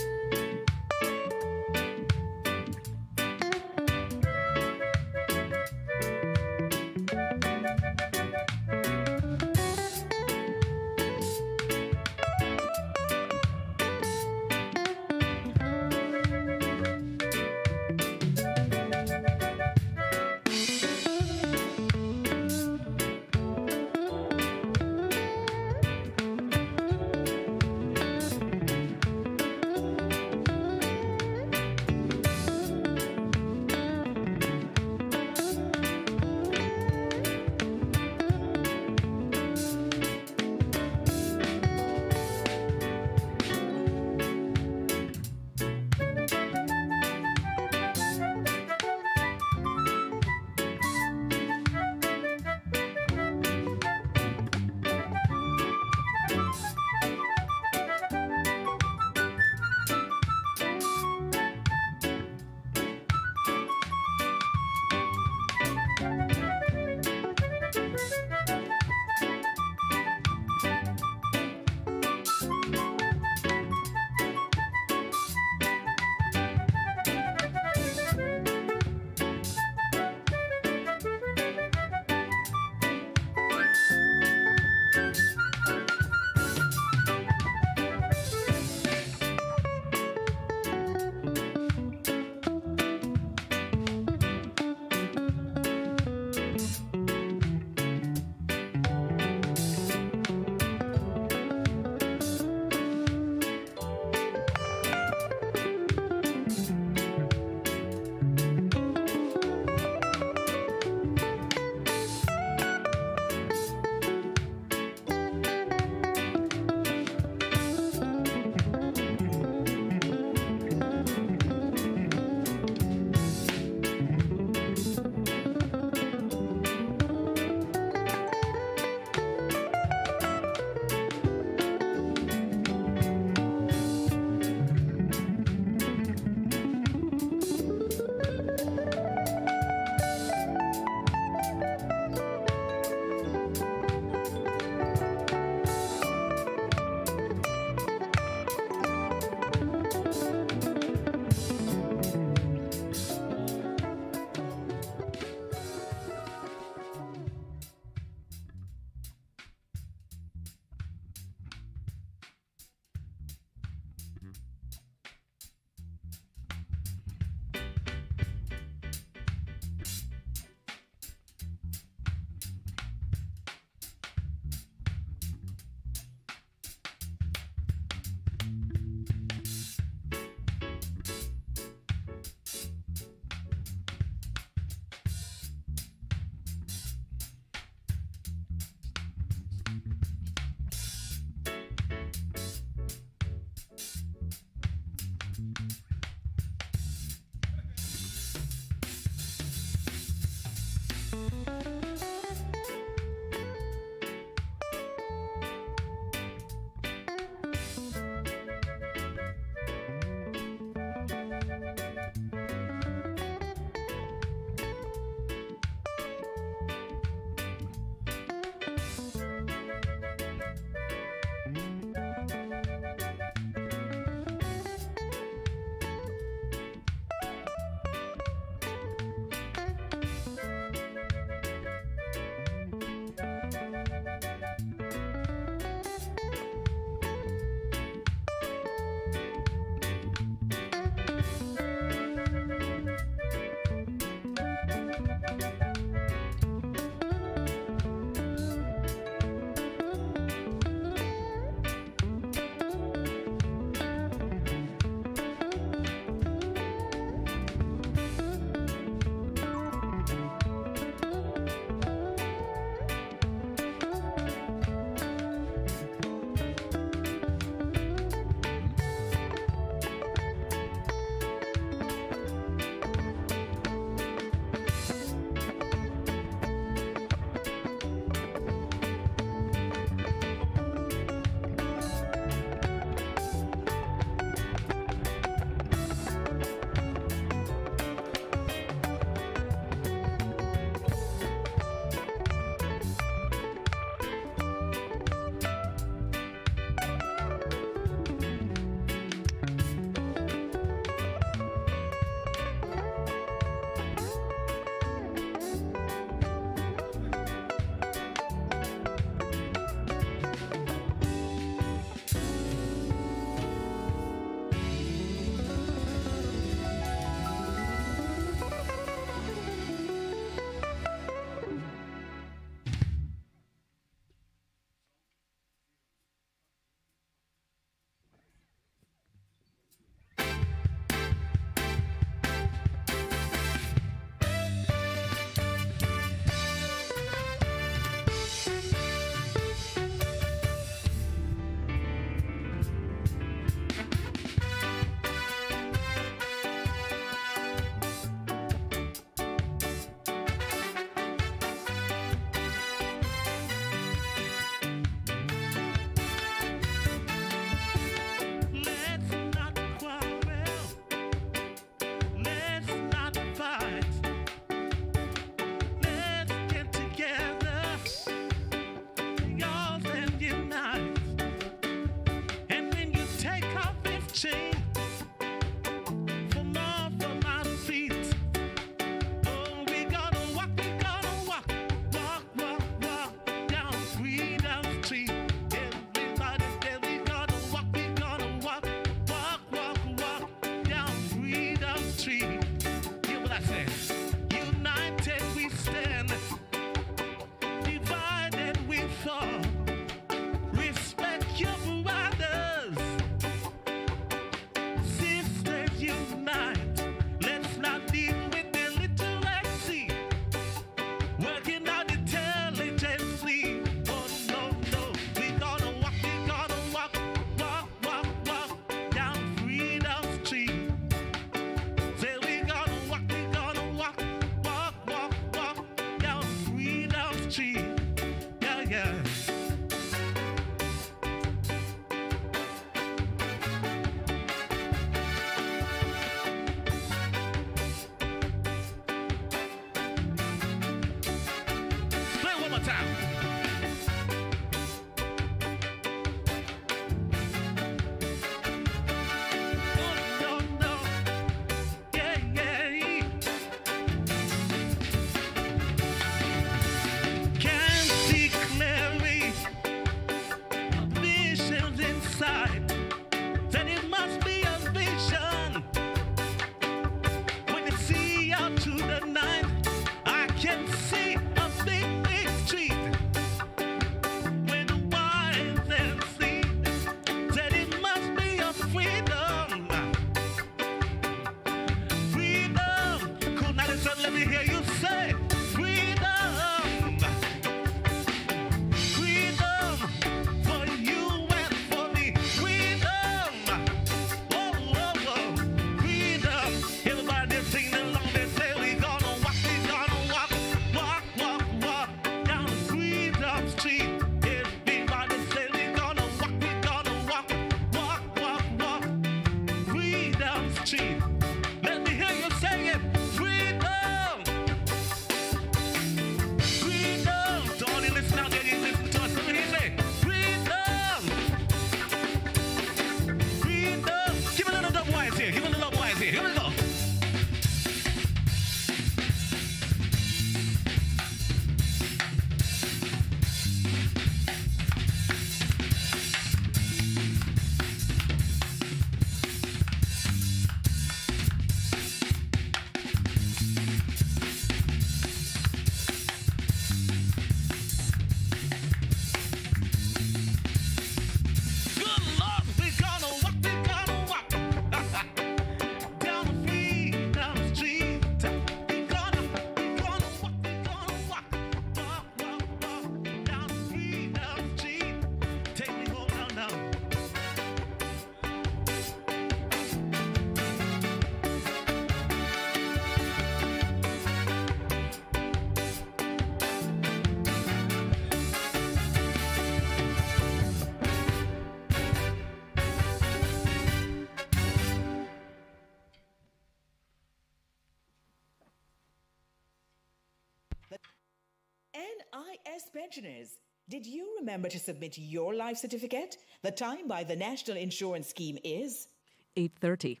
NIS pensioners, did you remember to submit your life certificate? The time by the National Insurance Scheme is 8:30.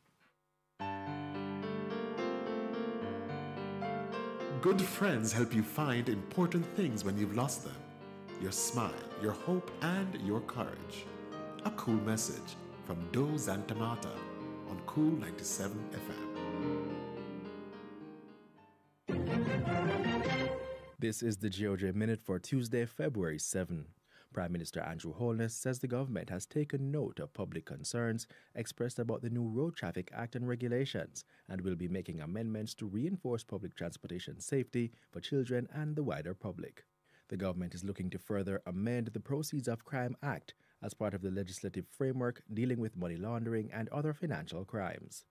Good friends help you find important things when you've lost them. Your smile, your hope, and your courage. A cool message from Doze and Tamata on KOOL97FM. This is the GOJ Minute for Tuesday, February 7. Prime Minister Andrew Holness says the government has taken note of public concerns expressed about the new Road Traffic Act and regulations and will be making amendments to reinforce public transportation safety for children and the wider public. The government is looking to further amend the Proceeds of Crime Act as part of the legislative framework dealing with money laundering and other financial crimes.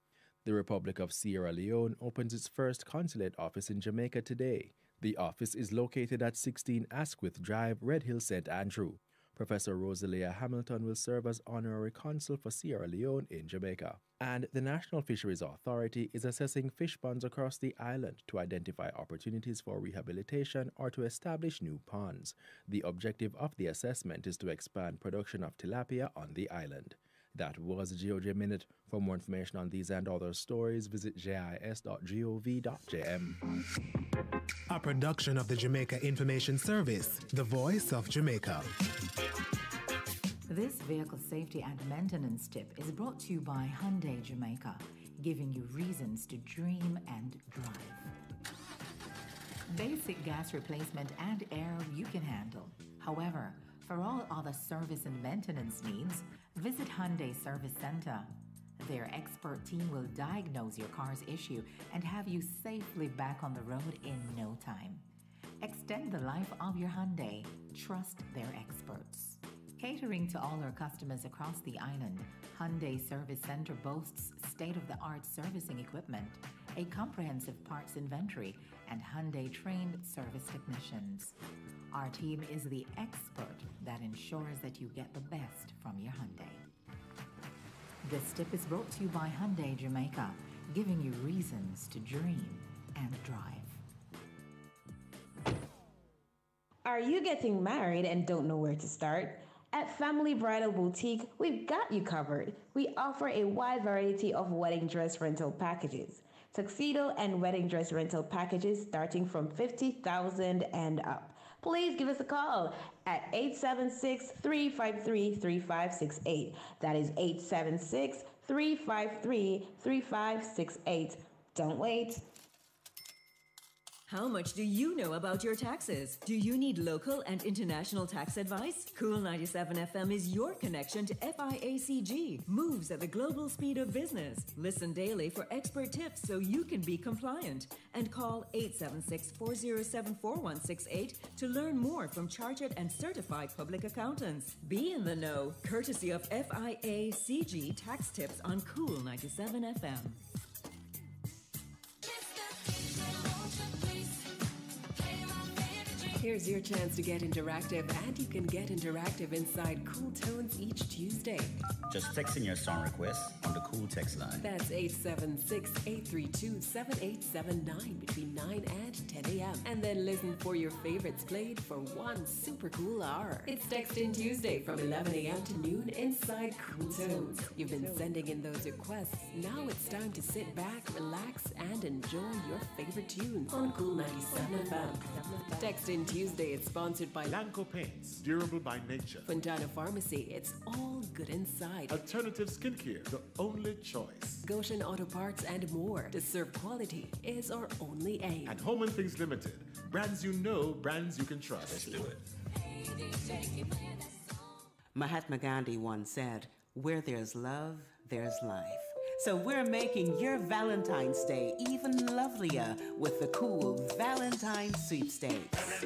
The Republic of Sierra Leone opens its first consulate office in Jamaica today. The office is located at 16 Asquith Drive, Red Hill, St. Andrew. Professor Rosalia Hamilton will serve as honorary consul for Sierra Leone in Jamaica. And the National Fisheries Authority is assessing fish ponds across the island to identify opportunities for rehabilitation or to establish new ponds. The objective of the assessment is to expand production of tilapia on the island. That was the GOJ Minute. For more information on these and other stories, visit jis.gov.jm. A production of the Jamaica Information Service, the voice of Jamaica. This vehicle safety and maintenance tip is brought to you by Hyundai Jamaica, giving you reasons to dream and drive. Basic gas replacement and air you can handle. However, for all other service and maintenance needs, visit Hyundai Service Center. Their expert team will diagnose your car's issue and have you safely back on the road in no time. Extend the life of your Hyundai. Trust their experts. Catering to all our customers across the island, Hyundai Service Center boasts state-of-the-art servicing equipment, a comprehensive parts inventory, and Hyundai-trained service technicians. Our team is the expert that ensures that you get the best from your Hyundai. This tip is brought to you by Hyundai Jamaica, giving you reasons to dream and drive. Are you getting married and don't know where to start? At Family Bridal Boutique, we've got you covered. We offer a wide variety of wedding dress rental packages, tuxedo and wedding dress rental packages starting from $50,000 and up. Please give us a call at 876-353-3568. That is 876-353-3568. Don't wait. How much do you know about your taxes? Do you need local and international tax advice? KOOL97FM is your connection to FIACG, moves at the global speed of business. Listen daily for expert tips so you can be compliant. And call 876-407-4168 to learn more from chartered and certified public accountants. Be in the know, courtesy of FIACG tax tips on KOOL97FM. Here's your chance to get interactive, and you can get interactive inside Cool Tones each Tuesday. Just text in your song request on the Cool text line. That's 876-832-7879 between 9 and 10 a.m. And then listen for your favorites played for one super cool hour. It's Text In Tuesday from 11 a.m. to noon inside Cool Tones. You've been sending in those requests. Now it's time to sit back, relax, and enjoy your favorite tunes on KOOL97FM. Text In Tuesday is sponsored by Lanco Paints, durable by nature. Fontana Pharmacy, it's all good inside. Alternative skincare, the only choice. Goshen Auto Parts and more. To serve quality is our only aim. And Home and Things Limited, brands you know, brands you can trust. Let's do it. Mahatma Gandhi once said, "Where there's love, there's life." So we're making your Valentine's Day even lovelier with the cool Valentine Sweepstakes.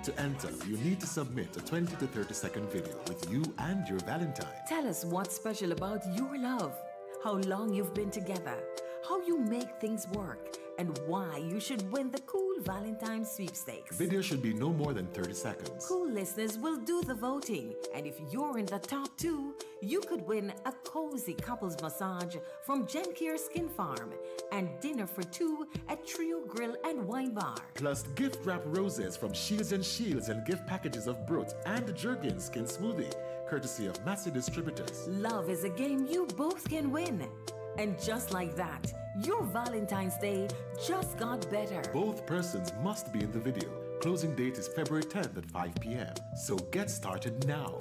To enter, you need to submit a 20 to 30 second video with you and your Valentine. Tell us what's special about your love, how long you've been together, how you make things work, and why you should win the Kool Valentine's Sweepstakes. Video should be no more than 30 seconds. Kool listeners will do the voting, and if you're in the top 2, you could win a cozy couples massage from Gem Care Skin Farm and dinner for 2 at Trio Grill and Wine Bar. Plus gift wrap roses from Shields and Shields and gift packages of Brute and Jergens Skin Smoothie, courtesy of Massey Distributors. Love is a game you both can win. And just like that, your Valentine's Day just got better. Both persons must be in the video. Closing date is February 10th at 5 p.m. So get started now.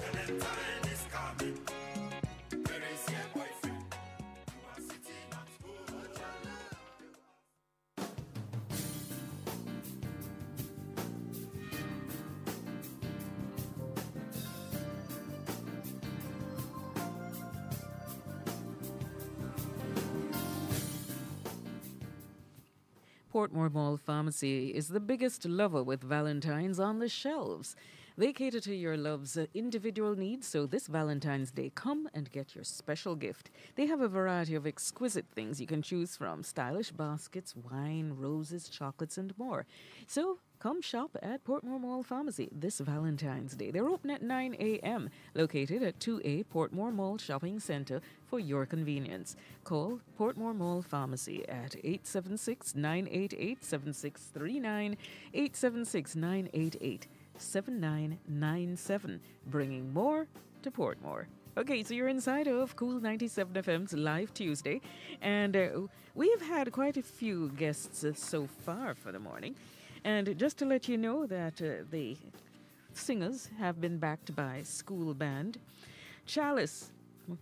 Portmore Mall Pharmacy is the biggest lover with Valentine's on the shelves. They cater to your love's individual needs, so this Valentine's Day, come and get your special gift. They have a variety of exquisite things you can choose from: stylish baskets, wine, roses, chocolates, and more. So come shop at Portmore Mall Pharmacy this Valentine's Day. They're open at 9 a.m., located at 2A Portmore Mall Shopping Centre for your convenience. Call Portmore Mall Pharmacy at 876-988-7639, 876-988-7997, bringing more to Portmore. Okay, so you're inside of KOOL97FM's Live Tuesday, and we've had quite a few guests so far for the morning. And just to let you know that the singers have been backed by Skool Band. Chalice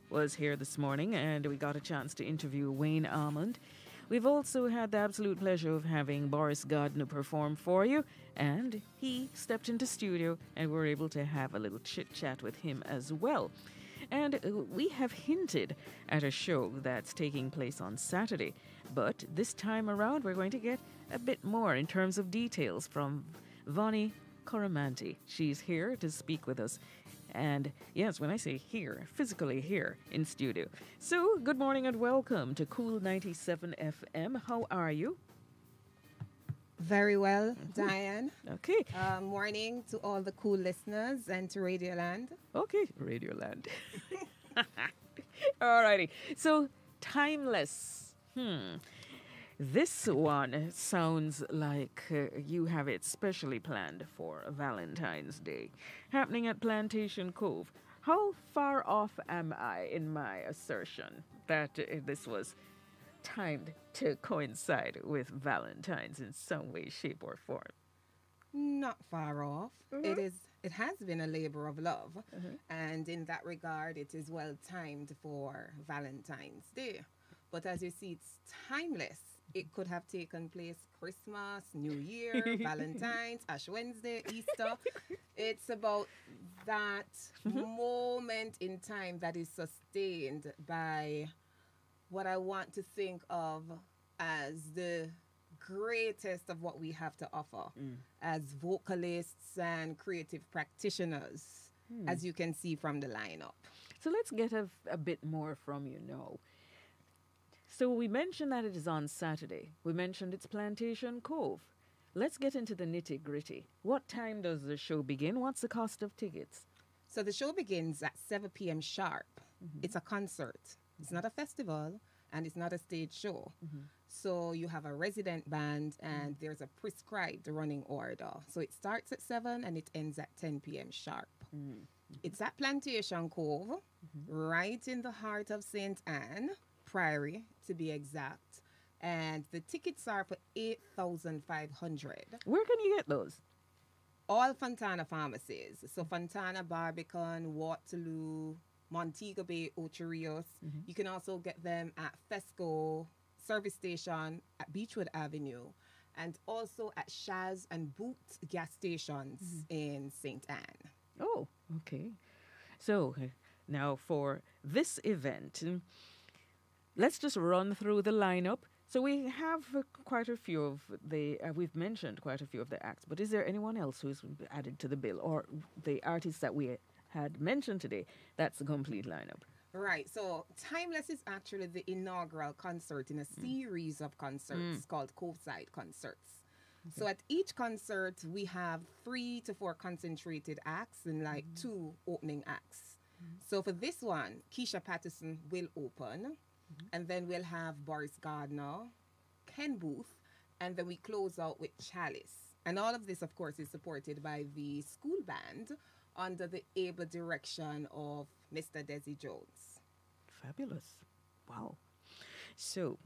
was here this morning, and we got a chance to interview Wayne Almond. We've also had the absolute pleasure of having Boris Gardiner perform for you, and he stepped into studio, and we're able to have a little chit-chat with him as well. And we have hinted at a show that's taking place on Saturday, but this time around we're going to get a bit more in terms of details from Vonnie Coromanti. She's here to speak with us. And yes, when I say here, physically here in studio. So, good morning and welcome to KOOL97FM. How are you? Very well, Dianne. Okay. Morning to all the Kool listeners and to Radioland. Okay, Radioland. Alrighty. So, Timeless. This one sounds like you have it specially planned for Valentine's Day, happening at Plantation Cove. How far off am I in my assertion that this was timed to coincide with Valentine's in some way, shape, or form? Not far off. It has been a labor of love, and in that regard, it is well timed for Valentine's Day. But as you see, it's timeless. It could have taken place Christmas, New Year, Valentine's, Ash Wednesday, Easter. It's about that moment in time that is sustained by what I want to think of as the greatest of what we have to offer as vocalists and creative practitioners, as you can see from the lineup. So let's get a bit more from you now. So we mentioned that it is on Saturday. We mentioned it's Plantation Cove. Let's get into the nitty-gritty. What time does the show begin? What's the cost of tickets? So the show begins at 7 p.m. sharp. It's a concert. It's not a festival, and it's not a stage show. So you have a resident band, and there's a prescribed running order. So it starts at 7 and it ends at 10 p.m. sharp. It's at Plantation Cove, right in the heart of St. Anne Priory, to be exact. And the tickets are for $8,500. Where can you get those? All Fontana pharmacies. So Fontana, Barbican, Waterloo, Montego Bay, Ocho Rios. You can also get them at Fesco service station at Beechwood Avenue, and also at Shaz and Boothe gas stations in St. Anne. Oh, okay. So now for this event, let's just run through the lineup. So we have quite a few of the, we've mentioned quite a few of the acts, but is there anyone else who's added to the bill, or the artists that we had mentioned today? That's the complete lineup. Right. So Timeless is actually the inaugural concert in a series of concerts called Coolside Concerts. So at each concert, we have 3 to 4 concentrated acts and like 2 opening acts. So for this one, Keisha Patterson will open, and then we'll have Boris Gardiner, Ken Boothe, and then we close out with Chalice. And all of this, of course, is supported by the Skool Band under the able direction of Mr. Desi Jones. Fabulous. Wow. So,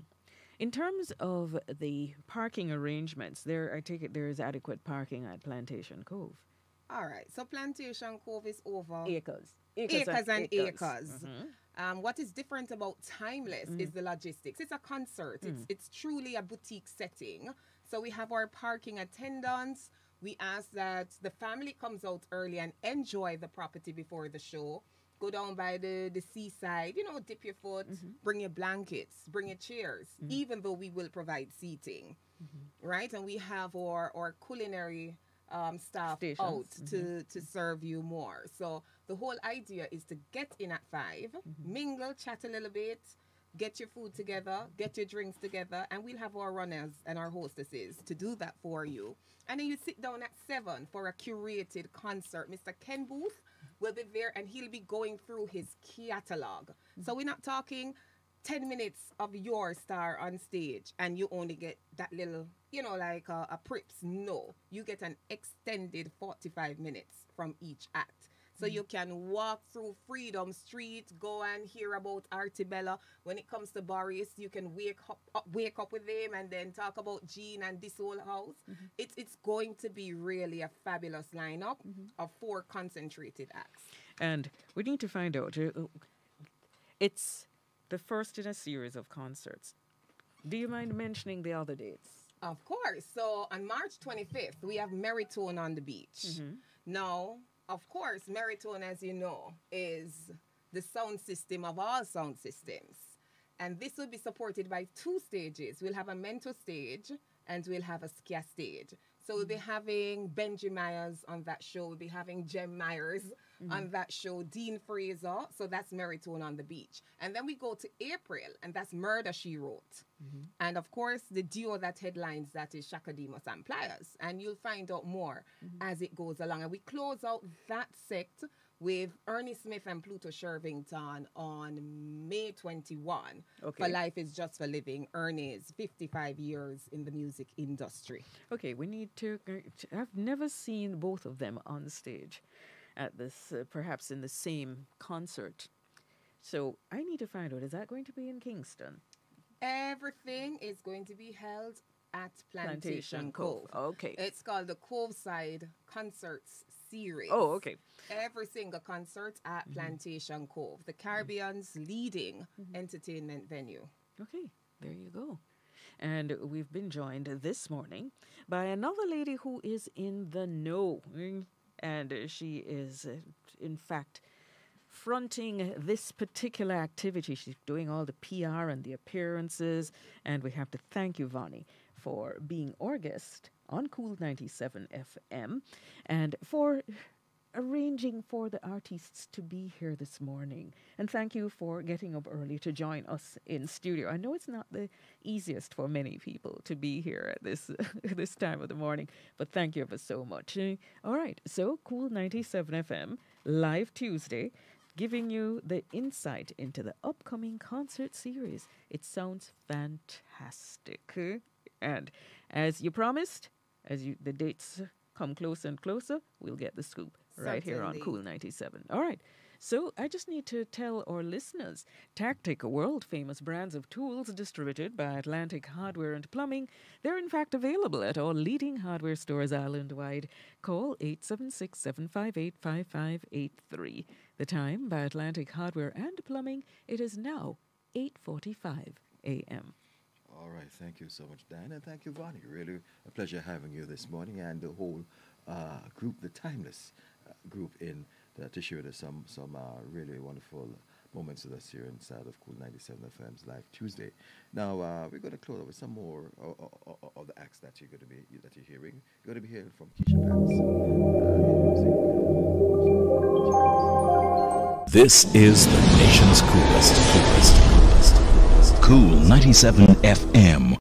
in terms of the parking arrangements, I take it there is adequate parking at Plantation Cove. All right. So Plantation Cove is over Acres. Acres and acres. What is different about Timeless is the logistics. It's a concert. It's truly a boutique setting. So we have our parking attendants. We ask that the family comes out early and enjoy the property before the show. Go down by the seaside, dip your foot, bring your blankets, bring your chairs, even though we will provide seating, right? And we have our culinary staff out to serve you more. So the whole idea is to get in at 5, mingle, chat a little bit, get your food together, get your drinks together, and we'll have our runners and our hostesses to do that for you. And then you sit down at 7 for a curated concert. Mr. Ken Boothe will be there, and he'll be going through his catalog. So we're not talking 10 minutes of your star on stage, and you only get that little, like a Prips. No, you get an extended 45 minutes from each act. So you can walk through Freedom Street, go and hear about Artibella. When it comes to Boris, you can wake up with him and then talk about Jean and this whole house. It's going to be really a fabulous lineup of 4 concentrated acts. And we need to find out, it's the first in a series of concerts. Do you mind mentioning the other dates? Of course. So on March 25th, we have Meritone on the Beach. Now, of course, Meritone, as you know, is the sound system of all sound systems. And this will be supported by 2 stages. We'll have a Mento stage and we'll have a Skia stage. So we'll be having Benji Myers on that show. We'll be having Jem Myers on that show. Dean Fraser. So that's Meritone on the Beach. And then we go to April, and that's Murder, She Wrote. And of course, the duo that headlines that is Shaka Demus and Pliers. And you'll find out more as it goes along. And we close out that sect with Ernie Smith and Pluto Shervington on May 21 for Life is Just for Living. Ernie's 55 years in the music industry. Okay, we need to... I've never seen both of them on stage at this, perhaps in the same concert. So I need to find out, is that going to be in Kingston? Everything is going to be held at Plantation Cove. Okay. It's called the Coveside Concerts Series. Oh, okay. Every single concert at Plantation Cove, the Caribbean's leading entertainment venue. Okay, there you go. And we've been joined this morning by another lady who is in the know. And she is, in fact, fronting this particular activity. She's doing all the PR and the appearances. And we have to thank you, Vonnie, for being our guest on Kool97 FM and for arranging for the artists to be here this morning. And thank you for getting up early to join us in studio. I know it's not the easiest for many people to be here at this this time of the morning, but thank you ever so much. All right, so Kool97 FM, live Tuesday, giving you the insight into the upcoming concert series. It sounds fantastic. And as you promised, the dates come closer and closer, we'll get the scoop right here on Kool97. All right. So I just need to tell our listeners, Tactic, world-famous brands of tools distributed by Atlantic Hardware and Plumbing, they're in fact available at all leading hardware stores island-wide. Call 876-758-5583. The time by Atlantic Hardware and Plumbing, it is now 8:45 a.m. All right, thank you so much, Dianne, and thank you, Vonnie. Really a pleasure having you this morning, and the whole group, the Timeless group, in to share us some really wonderful moments with us here inside of Kool97 FM's Live Tuesday. Now we're going to close up with some more of the acts that you're hearing. You're going to be hearing from Keisha Patterson. This is the nation's coolest. Kool 97 FM.